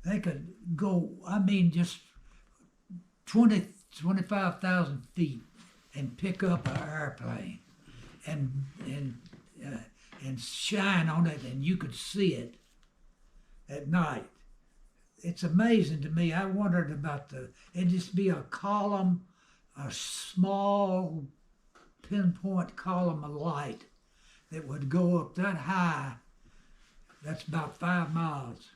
They could go, just 25,000 feet and pick up an airplane and shine on it, and you could see it at night. It's amazing to me. I wondered about it'd just be a column, a small pinpoint column of light that would go up that high. That's about 5 miles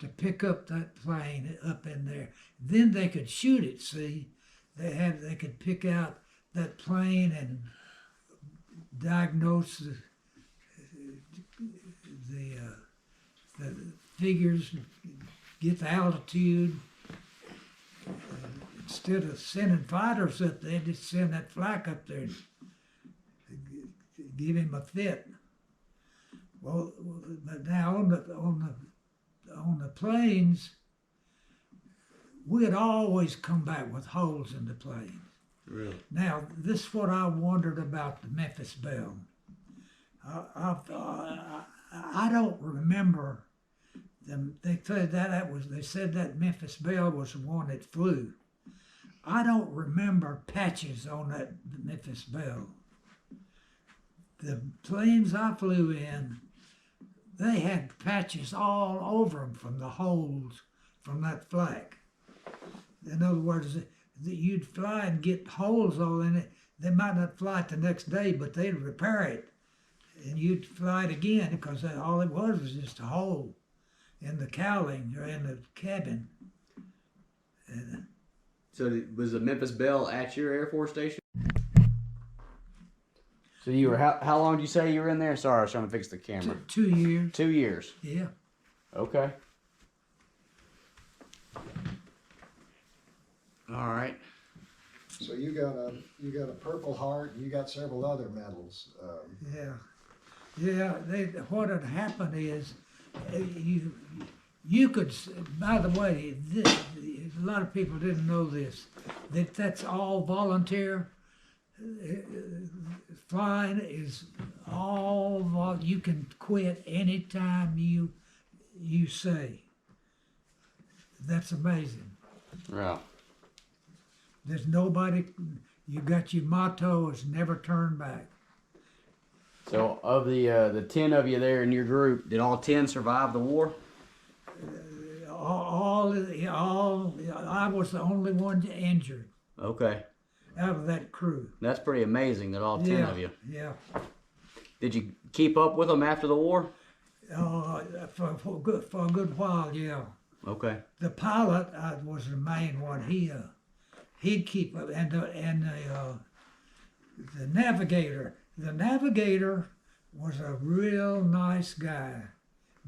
to pick up that plane up in there. Then they could shoot it. See, they could pick out that plane and diagnose the figures, get the altitude. Instead of sending fighters up there, just send that flak up there and give him a fit. Well, but now on the planes, we'd always come back with holes in the planes. Really? Now, this is what I wondered about the Memphis Belle. I don't remember them. They said that Memphis Belle was the one that flew. I don't remember patches on that Memphis Belle. The planes I flew in, they had patches all over them from the holes from that flak. In other words, you'd fly and get holes all in it. They might not fly it the next day, but they'd repair it. And you'd fly it again, because all it was just a hole in the cowling or in the cabin. And, So was the Memphis Belle at your Air Force station? So you were, how long did you say you were in there? Sorry, I was trying to fix the camera. 2 years. 2 years. Yeah. Okay. All right. So you got a Purple Heart, and you got several other medals. Yeah. What had happened is, you could. By the way, a lot of people didn't know this. That's all volunteer. Flying is all. You can quit anytime you say. That's amazing. Yeah. There's nobody, you got your motto is never turn back. So of the 10 of you there in your group, did all 10 survive the war? I was the only one injured Okay. out of that crew. That's pretty amazing that all 10 of you. Yeah. Did you keep up with them after the war? For a good while, yeah. Okay. The pilot was the main one. He'd keep up, and the navigator. The navigator was a real nice guy,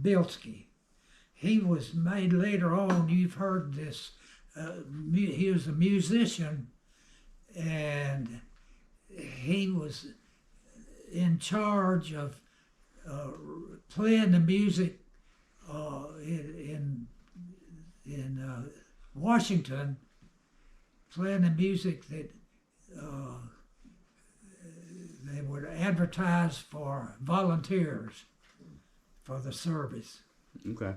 Bilski. He was made later on. You've heard this. He was a musician, and he was in charge of playing the music in Washington, playing the music that they would advertise for volunteers for the service. Okay.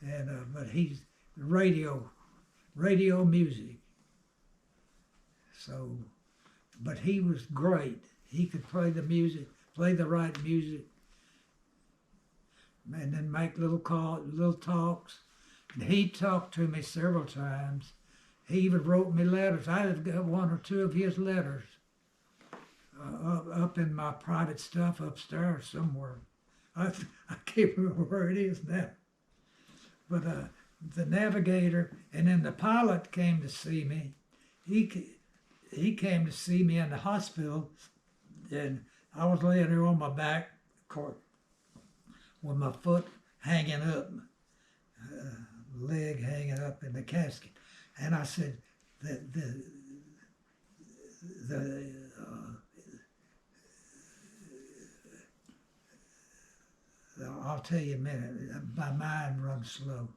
And but he's radio music. So, but he was great. He could play the music, play the right music, and then make little talks. And he talked to me several times. He even wrote me letters. I have got one or two of his letters up in my private stuff upstairs somewhere. I can't remember where it is now. But the navigator, and then the pilot came to see me. He came to see me in the hospital, and I was laying there on my back, with my foot hanging up, leg hanging up in the casket. And I said, I'll tell you in a minute, my mind runs slow.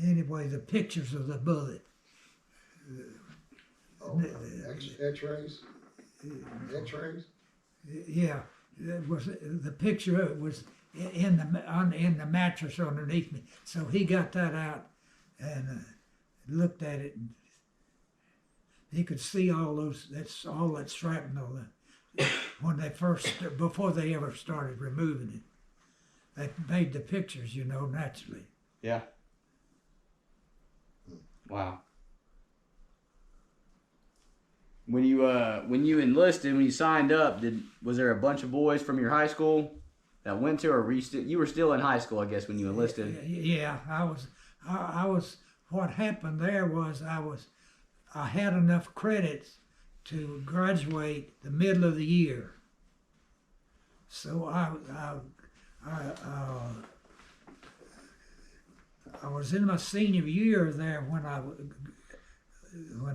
Anyway, the pictures of the bullet. X-rays? X-rays? Yeah, it was the picture. It was in the mattress underneath me. So he got that out and looked at it, and he could see all those. That's all that shrapnel. When they before they ever started removing it, they made the pictures, naturally. Yeah. Wow. When you enlisted, when you signed up, was there a bunch of boys from your high school that went to, or were you were still in high school, I guess, when you enlisted? Yeah, I was. What happened there was I had enough credits to graduate the middle of the year. So I was in my senior year there when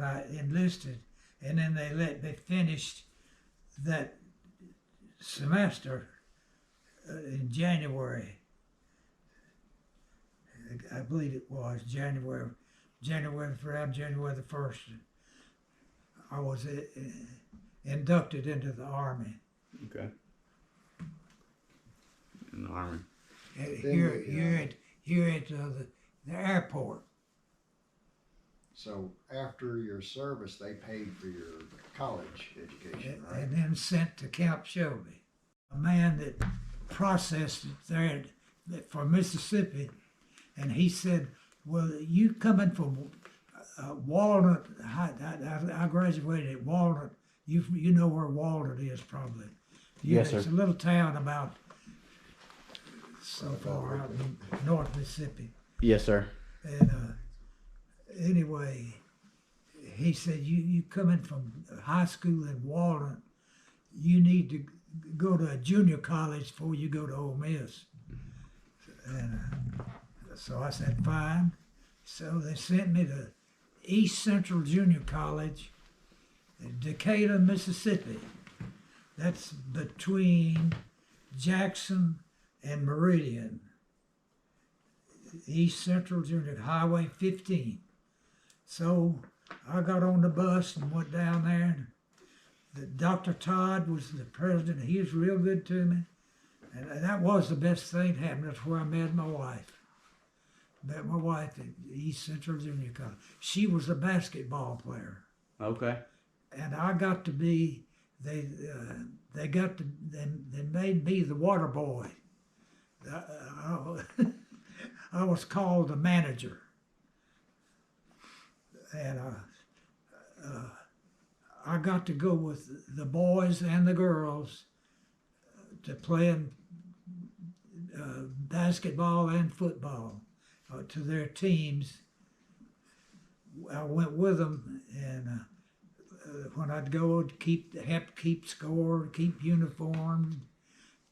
I enlisted. And then they finished that semester in January. I believe it was January around January the 1st. I was inducted into the Army. Okay. In the Army. Here at the airport. So after your service, they paid for your college education, right? And then sent to Camp Shelby. A man that processed it there for Mississippi, and he said, well, you coming from Walnut, I graduated at Walnut. You know where Walnut is probably. Yes, sir. It's a little town about so far out in North Mississippi. Yes, sir. And anyway, he said, you coming from high school in Walnut, you need to go to a junior college before you go to Ole Miss. And so I said, fine. So they sent me to East Central Junior College in Decatur, Mississippi. That's between Jackson and Meridian. East Central Junior, Highway 15. So I got on the bus and went down there, Dr. Todd was the president. He was real good to me. And that was the best thing that happened. That's where I met my wife. Met my wife at East Central Junior College. She was a basketball player. Okay. And I got to be, they made me the water boy. I was called the manager. And I got to go with the boys and the girls to playing basketball and football to their teams. I went with them, and when I'd go to help keep score, keep uniform,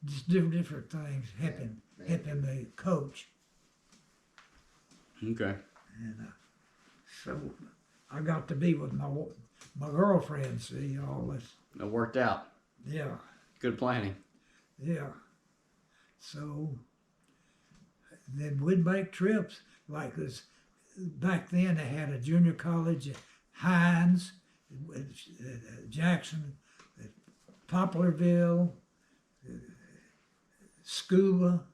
just do different things, helping the coach. Okay. And so I got to be with my girlfriend, see, all this. It worked out. Yeah, Good planning. yeah. So then we'd make trips like this. Back then they had a junior college at Hines, Jackson, Poplarville, Scuba.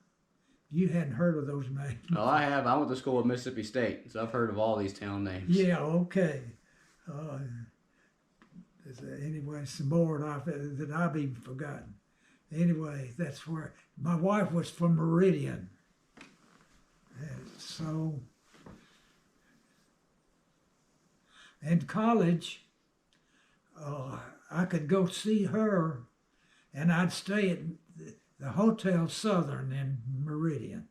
You hadn't heard of those names. Oh, I have. I went to school at Mississippi State, so I've heard of all these town names. Yeah, okay. Anyway, some more that I've even forgotten. Anyway, that's where my wife was from Meridian. And so, in college, I could go see her, and I'd stay at the Hotel Southern in Meridian.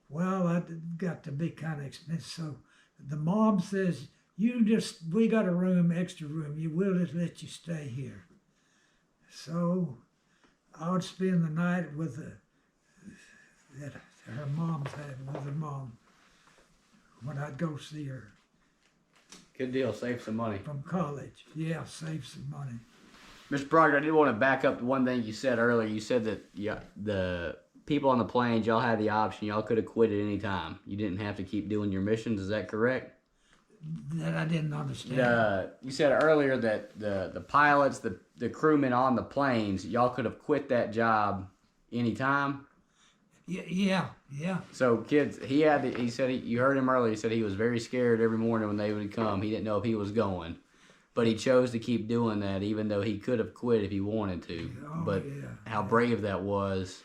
Well, that got to be kind of expensive, so the mom says, we got a room, extra room, we'll just let you stay here. So I would spend the night with that her mom's had with her mom when I'd go see her. Good deal. Save some money. From college. Yeah, save some money. Mr. Proctor, I did want to back up to one thing you said earlier. You said that the people on the planes, y'all had the option. Y'all could have quit at any time. You didn't have to keep doing your missions. Is that correct? That I didn't understand. You said earlier that the pilots, the crewmen on the planes, y'all could have quit that job anytime. Yeah. So kids, you heard him earlier. He said he was very scared every morning when they would come. He didn't know if he was going, but he chose to keep doing that, even though he could have quit if he wanted to. Oh, but yeah. how brave that was,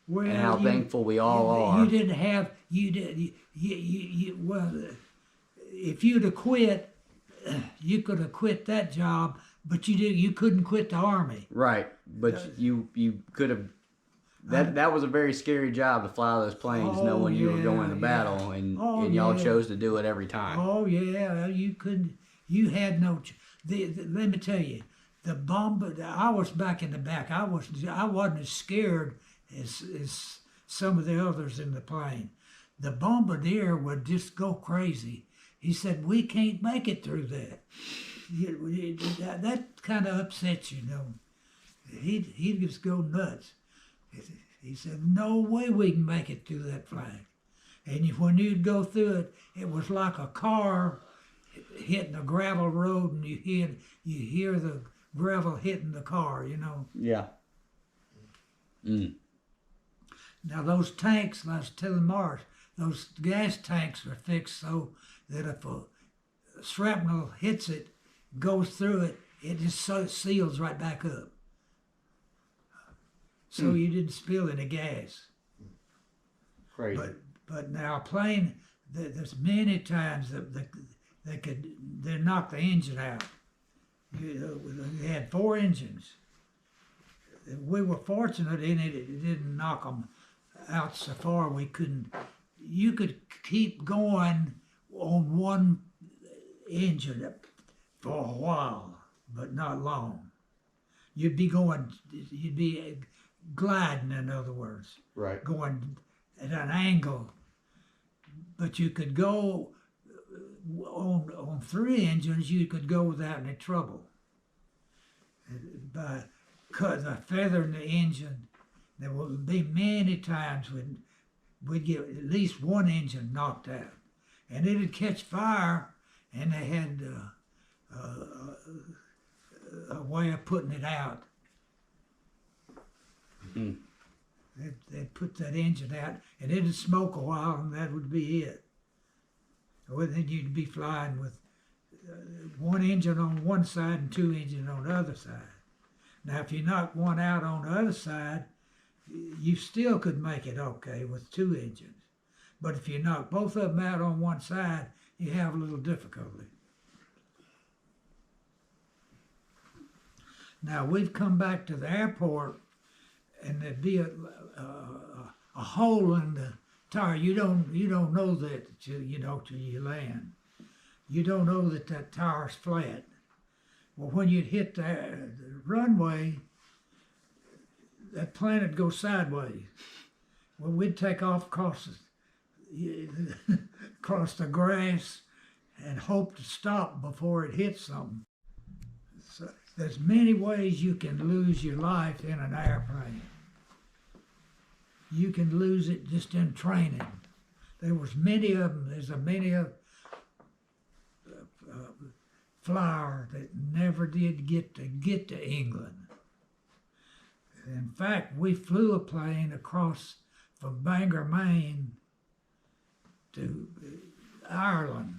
Well, and how thankful we all are. You didn't have well. If you'd have quit, you could have quit that job, but you couldn't quit the Army. Right, but you could have. That was a very scary job to fly those planes, knowing you were going to battle, and y'all chose to do it every time. Oh yeah, you couldn't. You had no. Let me tell you, the bomb. I was back in the back. I wasn't as scared as some of the others in the plane. The bombardier would just go crazy. He said, "We can't make it through that." That kind of upsets you, know. He'd just go nuts. He said, "No way we can make it through that flag." And when you'd go through it, it was like a car hitting a gravel road, and you hear the gravel hitting the car, you know. Yeah. Mm. Now those tanks, I was telling Mars, those gas tanks are fixed so that if a shrapnel hits it, goes through it, it just seals right back up. So you didn't spill any gas. Crazy. But now a plane, there's many times that they knock the engine out. They had 4 engines. We were fortunate in it didn't knock them out so far we couldn't. You could keep going on one engine for a while, but not long. You'd be gliding, in other words. Right. Going at an angle. But you could go on 3 engines, you could go without any trouble. By the feather in the engine, there would be many times when we'd get at least one engine knocked out. And it'd catch fire, and they had a way of putting it out. Hmm. They'd put that engine out, and it'd smoke a while, and that would be it. Well, then you'd be flying with one engine on one side and two engines on the other side. Now, if you knock one out on the other side, you still could make it okay with two engines. But if you knock both of them out on one side, you have a little difficulty. Now, we've come back to the airport, and there'd be a hole in the tire. You don't know that till you land. You don't know that tire's flat. Well, when you'd hit the runway, that plane would go sideways. Well, we'd take off across the grass and hope to stop before it hit something. So there's many ways you can lose your life in an airplane. You can lose it just in training. There was many of them. There's a many of flyer that never did get to England. In fact, we flew a plane across from Bangor, Maine to Ireland.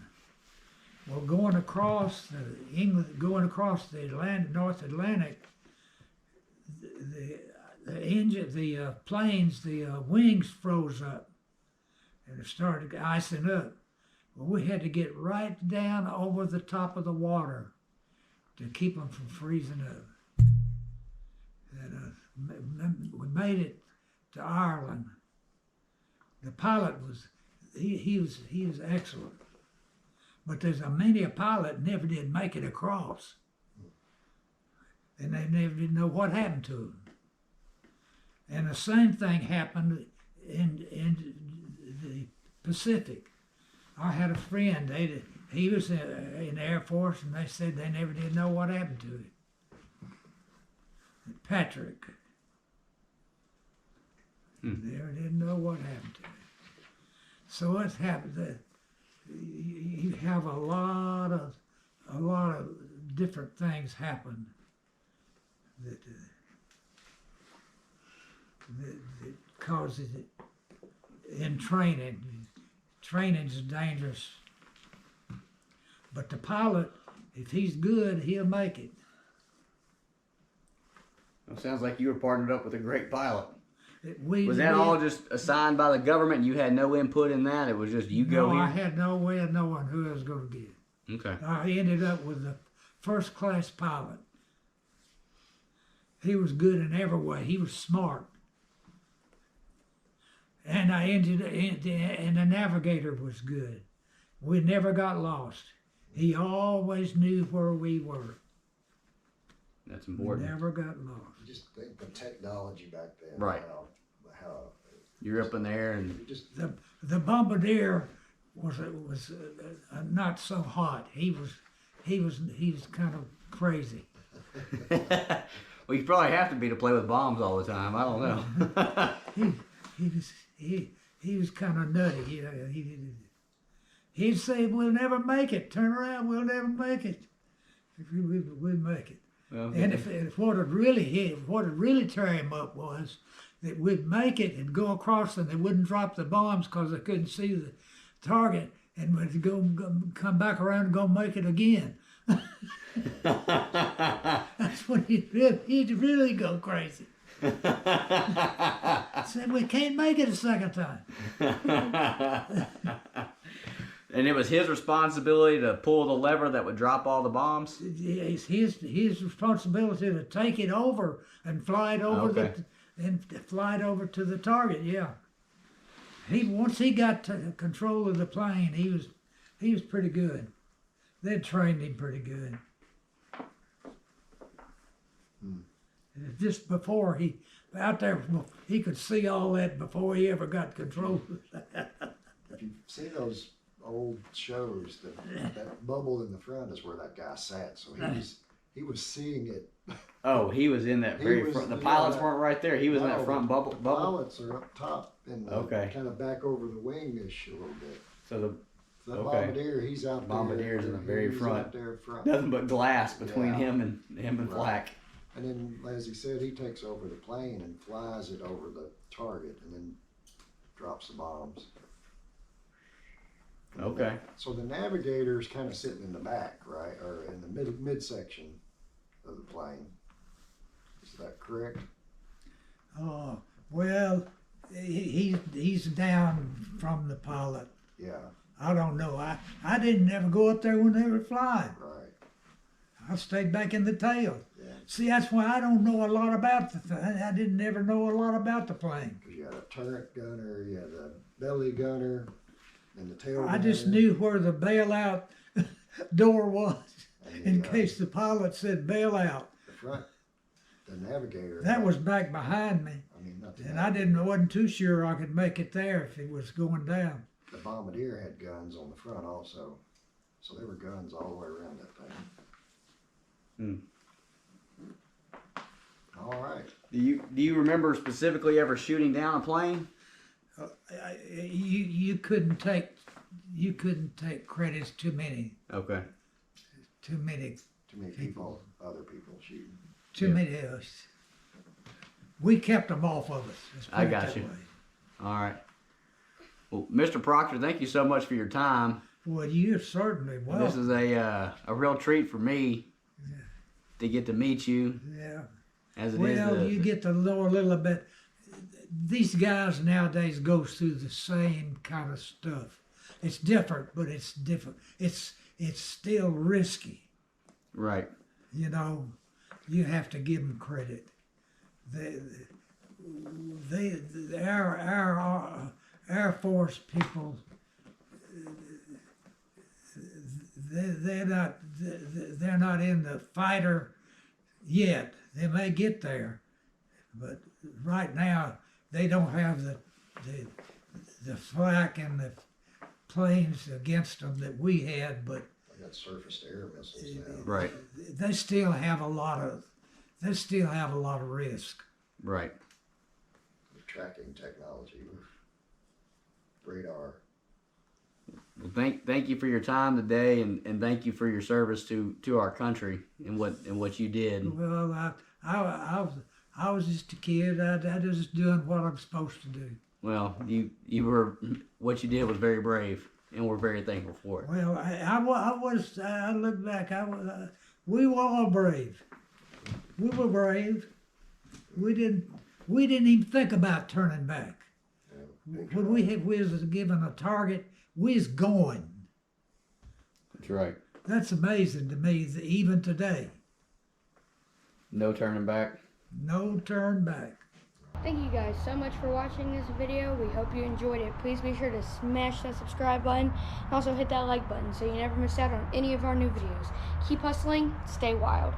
Well, going across the North Atlantic, the engine, the planes, the wings froze up, and it started icing up. Well, we had to get right down over the top of the water to keep them from freezing up. And we made it to Ireland. The pilot was excellent, but there's many a pilot never did make it across, and they never did know what happened to them. And the same thing happened in the Pacific. I had a friend. He was in the Air Force, and they said they never did know what happened to him. Patrick. Never did know what happened to him. So what's happened? That you have a lot of different things happen that causes it in training. Training's dangerous, but the pilot, if he's good, he'll make it. Well, sounds like you were partnered up with a great pilot. Was Was that all just assigned by the government? You had no input in that? It was just you go No, here? I had no way of knowing who I was going to get. Okay. I ended up with a first-class pilot. He was good in every way. He was smart. And and the navigator was good. We never got lost. He always knew where we were. That's We important. never got lost. Just think the technology back then. Right. How You're up in the air and just The bombardier was not so hot. He was kind of crazy. well, you probably have to be to play with bombs all the time. I don't know. He was kind of nutty. He'd say, "We'll never make it. Turn around. We'll never make it. We'll make it." Well, And if what had really tear him up was that we'd make it and go across, and they wouldn't drop the bombs because they couldn't see the target, and we'd come back around and go make it again. That's when he'd really go crazy. Said, "We can't make it a second time." And it was his responsibility to pull the lever that would drop all the bombs? It's his responsibility to take it over and fly it over to the target. Yeah. Once he got control of the plane, he was pretty good. They'd trained him pretty good. Just before he could see all that before he ever got control. if you see those old shows, that bubble in the front is where that guy sat. So he was seeing it. Oh, he was in that very front. The pilots weren't right there. He was in that front bubble. Pilots are up top and Okay. kind of back over the wing-ish a little bit. So That Okay. bombardier, he's out there. Bombardier's in the very he's front. Out there front. Nothing but glass between Yeah. him and Right. Flack. And then, as he said, he takes over the plane and flies it over the target and then drops the bombs. Okay. So the navigator's kind of sitting in the back, right, or in the midsection of the plane. Is that correct? Oh, well, he's down from the pilot. Yeah, I don't know. I didn't ever go up there when they were flying. right. I stayed back in the tail. Yeah. See, that's why I don't know a lot about the thing. I didn't ever know a lot about the plane. Because you had a turret gunner, you had a belly gunner, and the tail I just gunner, knew where the bailout door was and in the, case the pilot said bail out. the front, the navigator. That was back behind me, I mean, not the and I wasn't too sure I could make it there if it was going down. The bombardier had guns on the front also, so there were guns all the way around that thing. All right. Do you remember specifically ever shooting down a plane? You couldn't take credits too many Okay. Too many people, other people shooting. too Yeah. many of us. We kept them off of us. Let's put I it got that you. way. All right. Well, Mr. Proctor, thank you so much for your time. Well, you're certainly This welcome. is a real treat for me to get to meet you, Yeah. as it is. Well, you get to know a little bit. These guys nowadays go through the same kind of stuff. It's different, but it's different. It's still risky. Right. You know, you have to give them credit. Our Air Force people, they're not in the fighter yet. They may get there, but right now they don't have the flak and the planes against them that we had. But I got surface to air missiles now. Right. they still have a lot of risk. Right. With tracking technology, with radar. Well, thank you for your time today, and thank you for your service to our country and what you did. Well, I was just a kid. I was just doing what I'm supposed to do. Well, you were, what you did was very brave, and we're very thankful for it. Well, I look back. We were all brave. We were brave. We didn't even think about turning back. Yeah, When we was given a target, we was going. That's right. That's amazing to me, even today. No turning back. No turn back. Thank you guys so much for watching this video. We hope you enjoyed it. Please be sure to smash that subscribe button and also hit that like button so you never miss out on any of our new videos. Keep hustling, stay wild.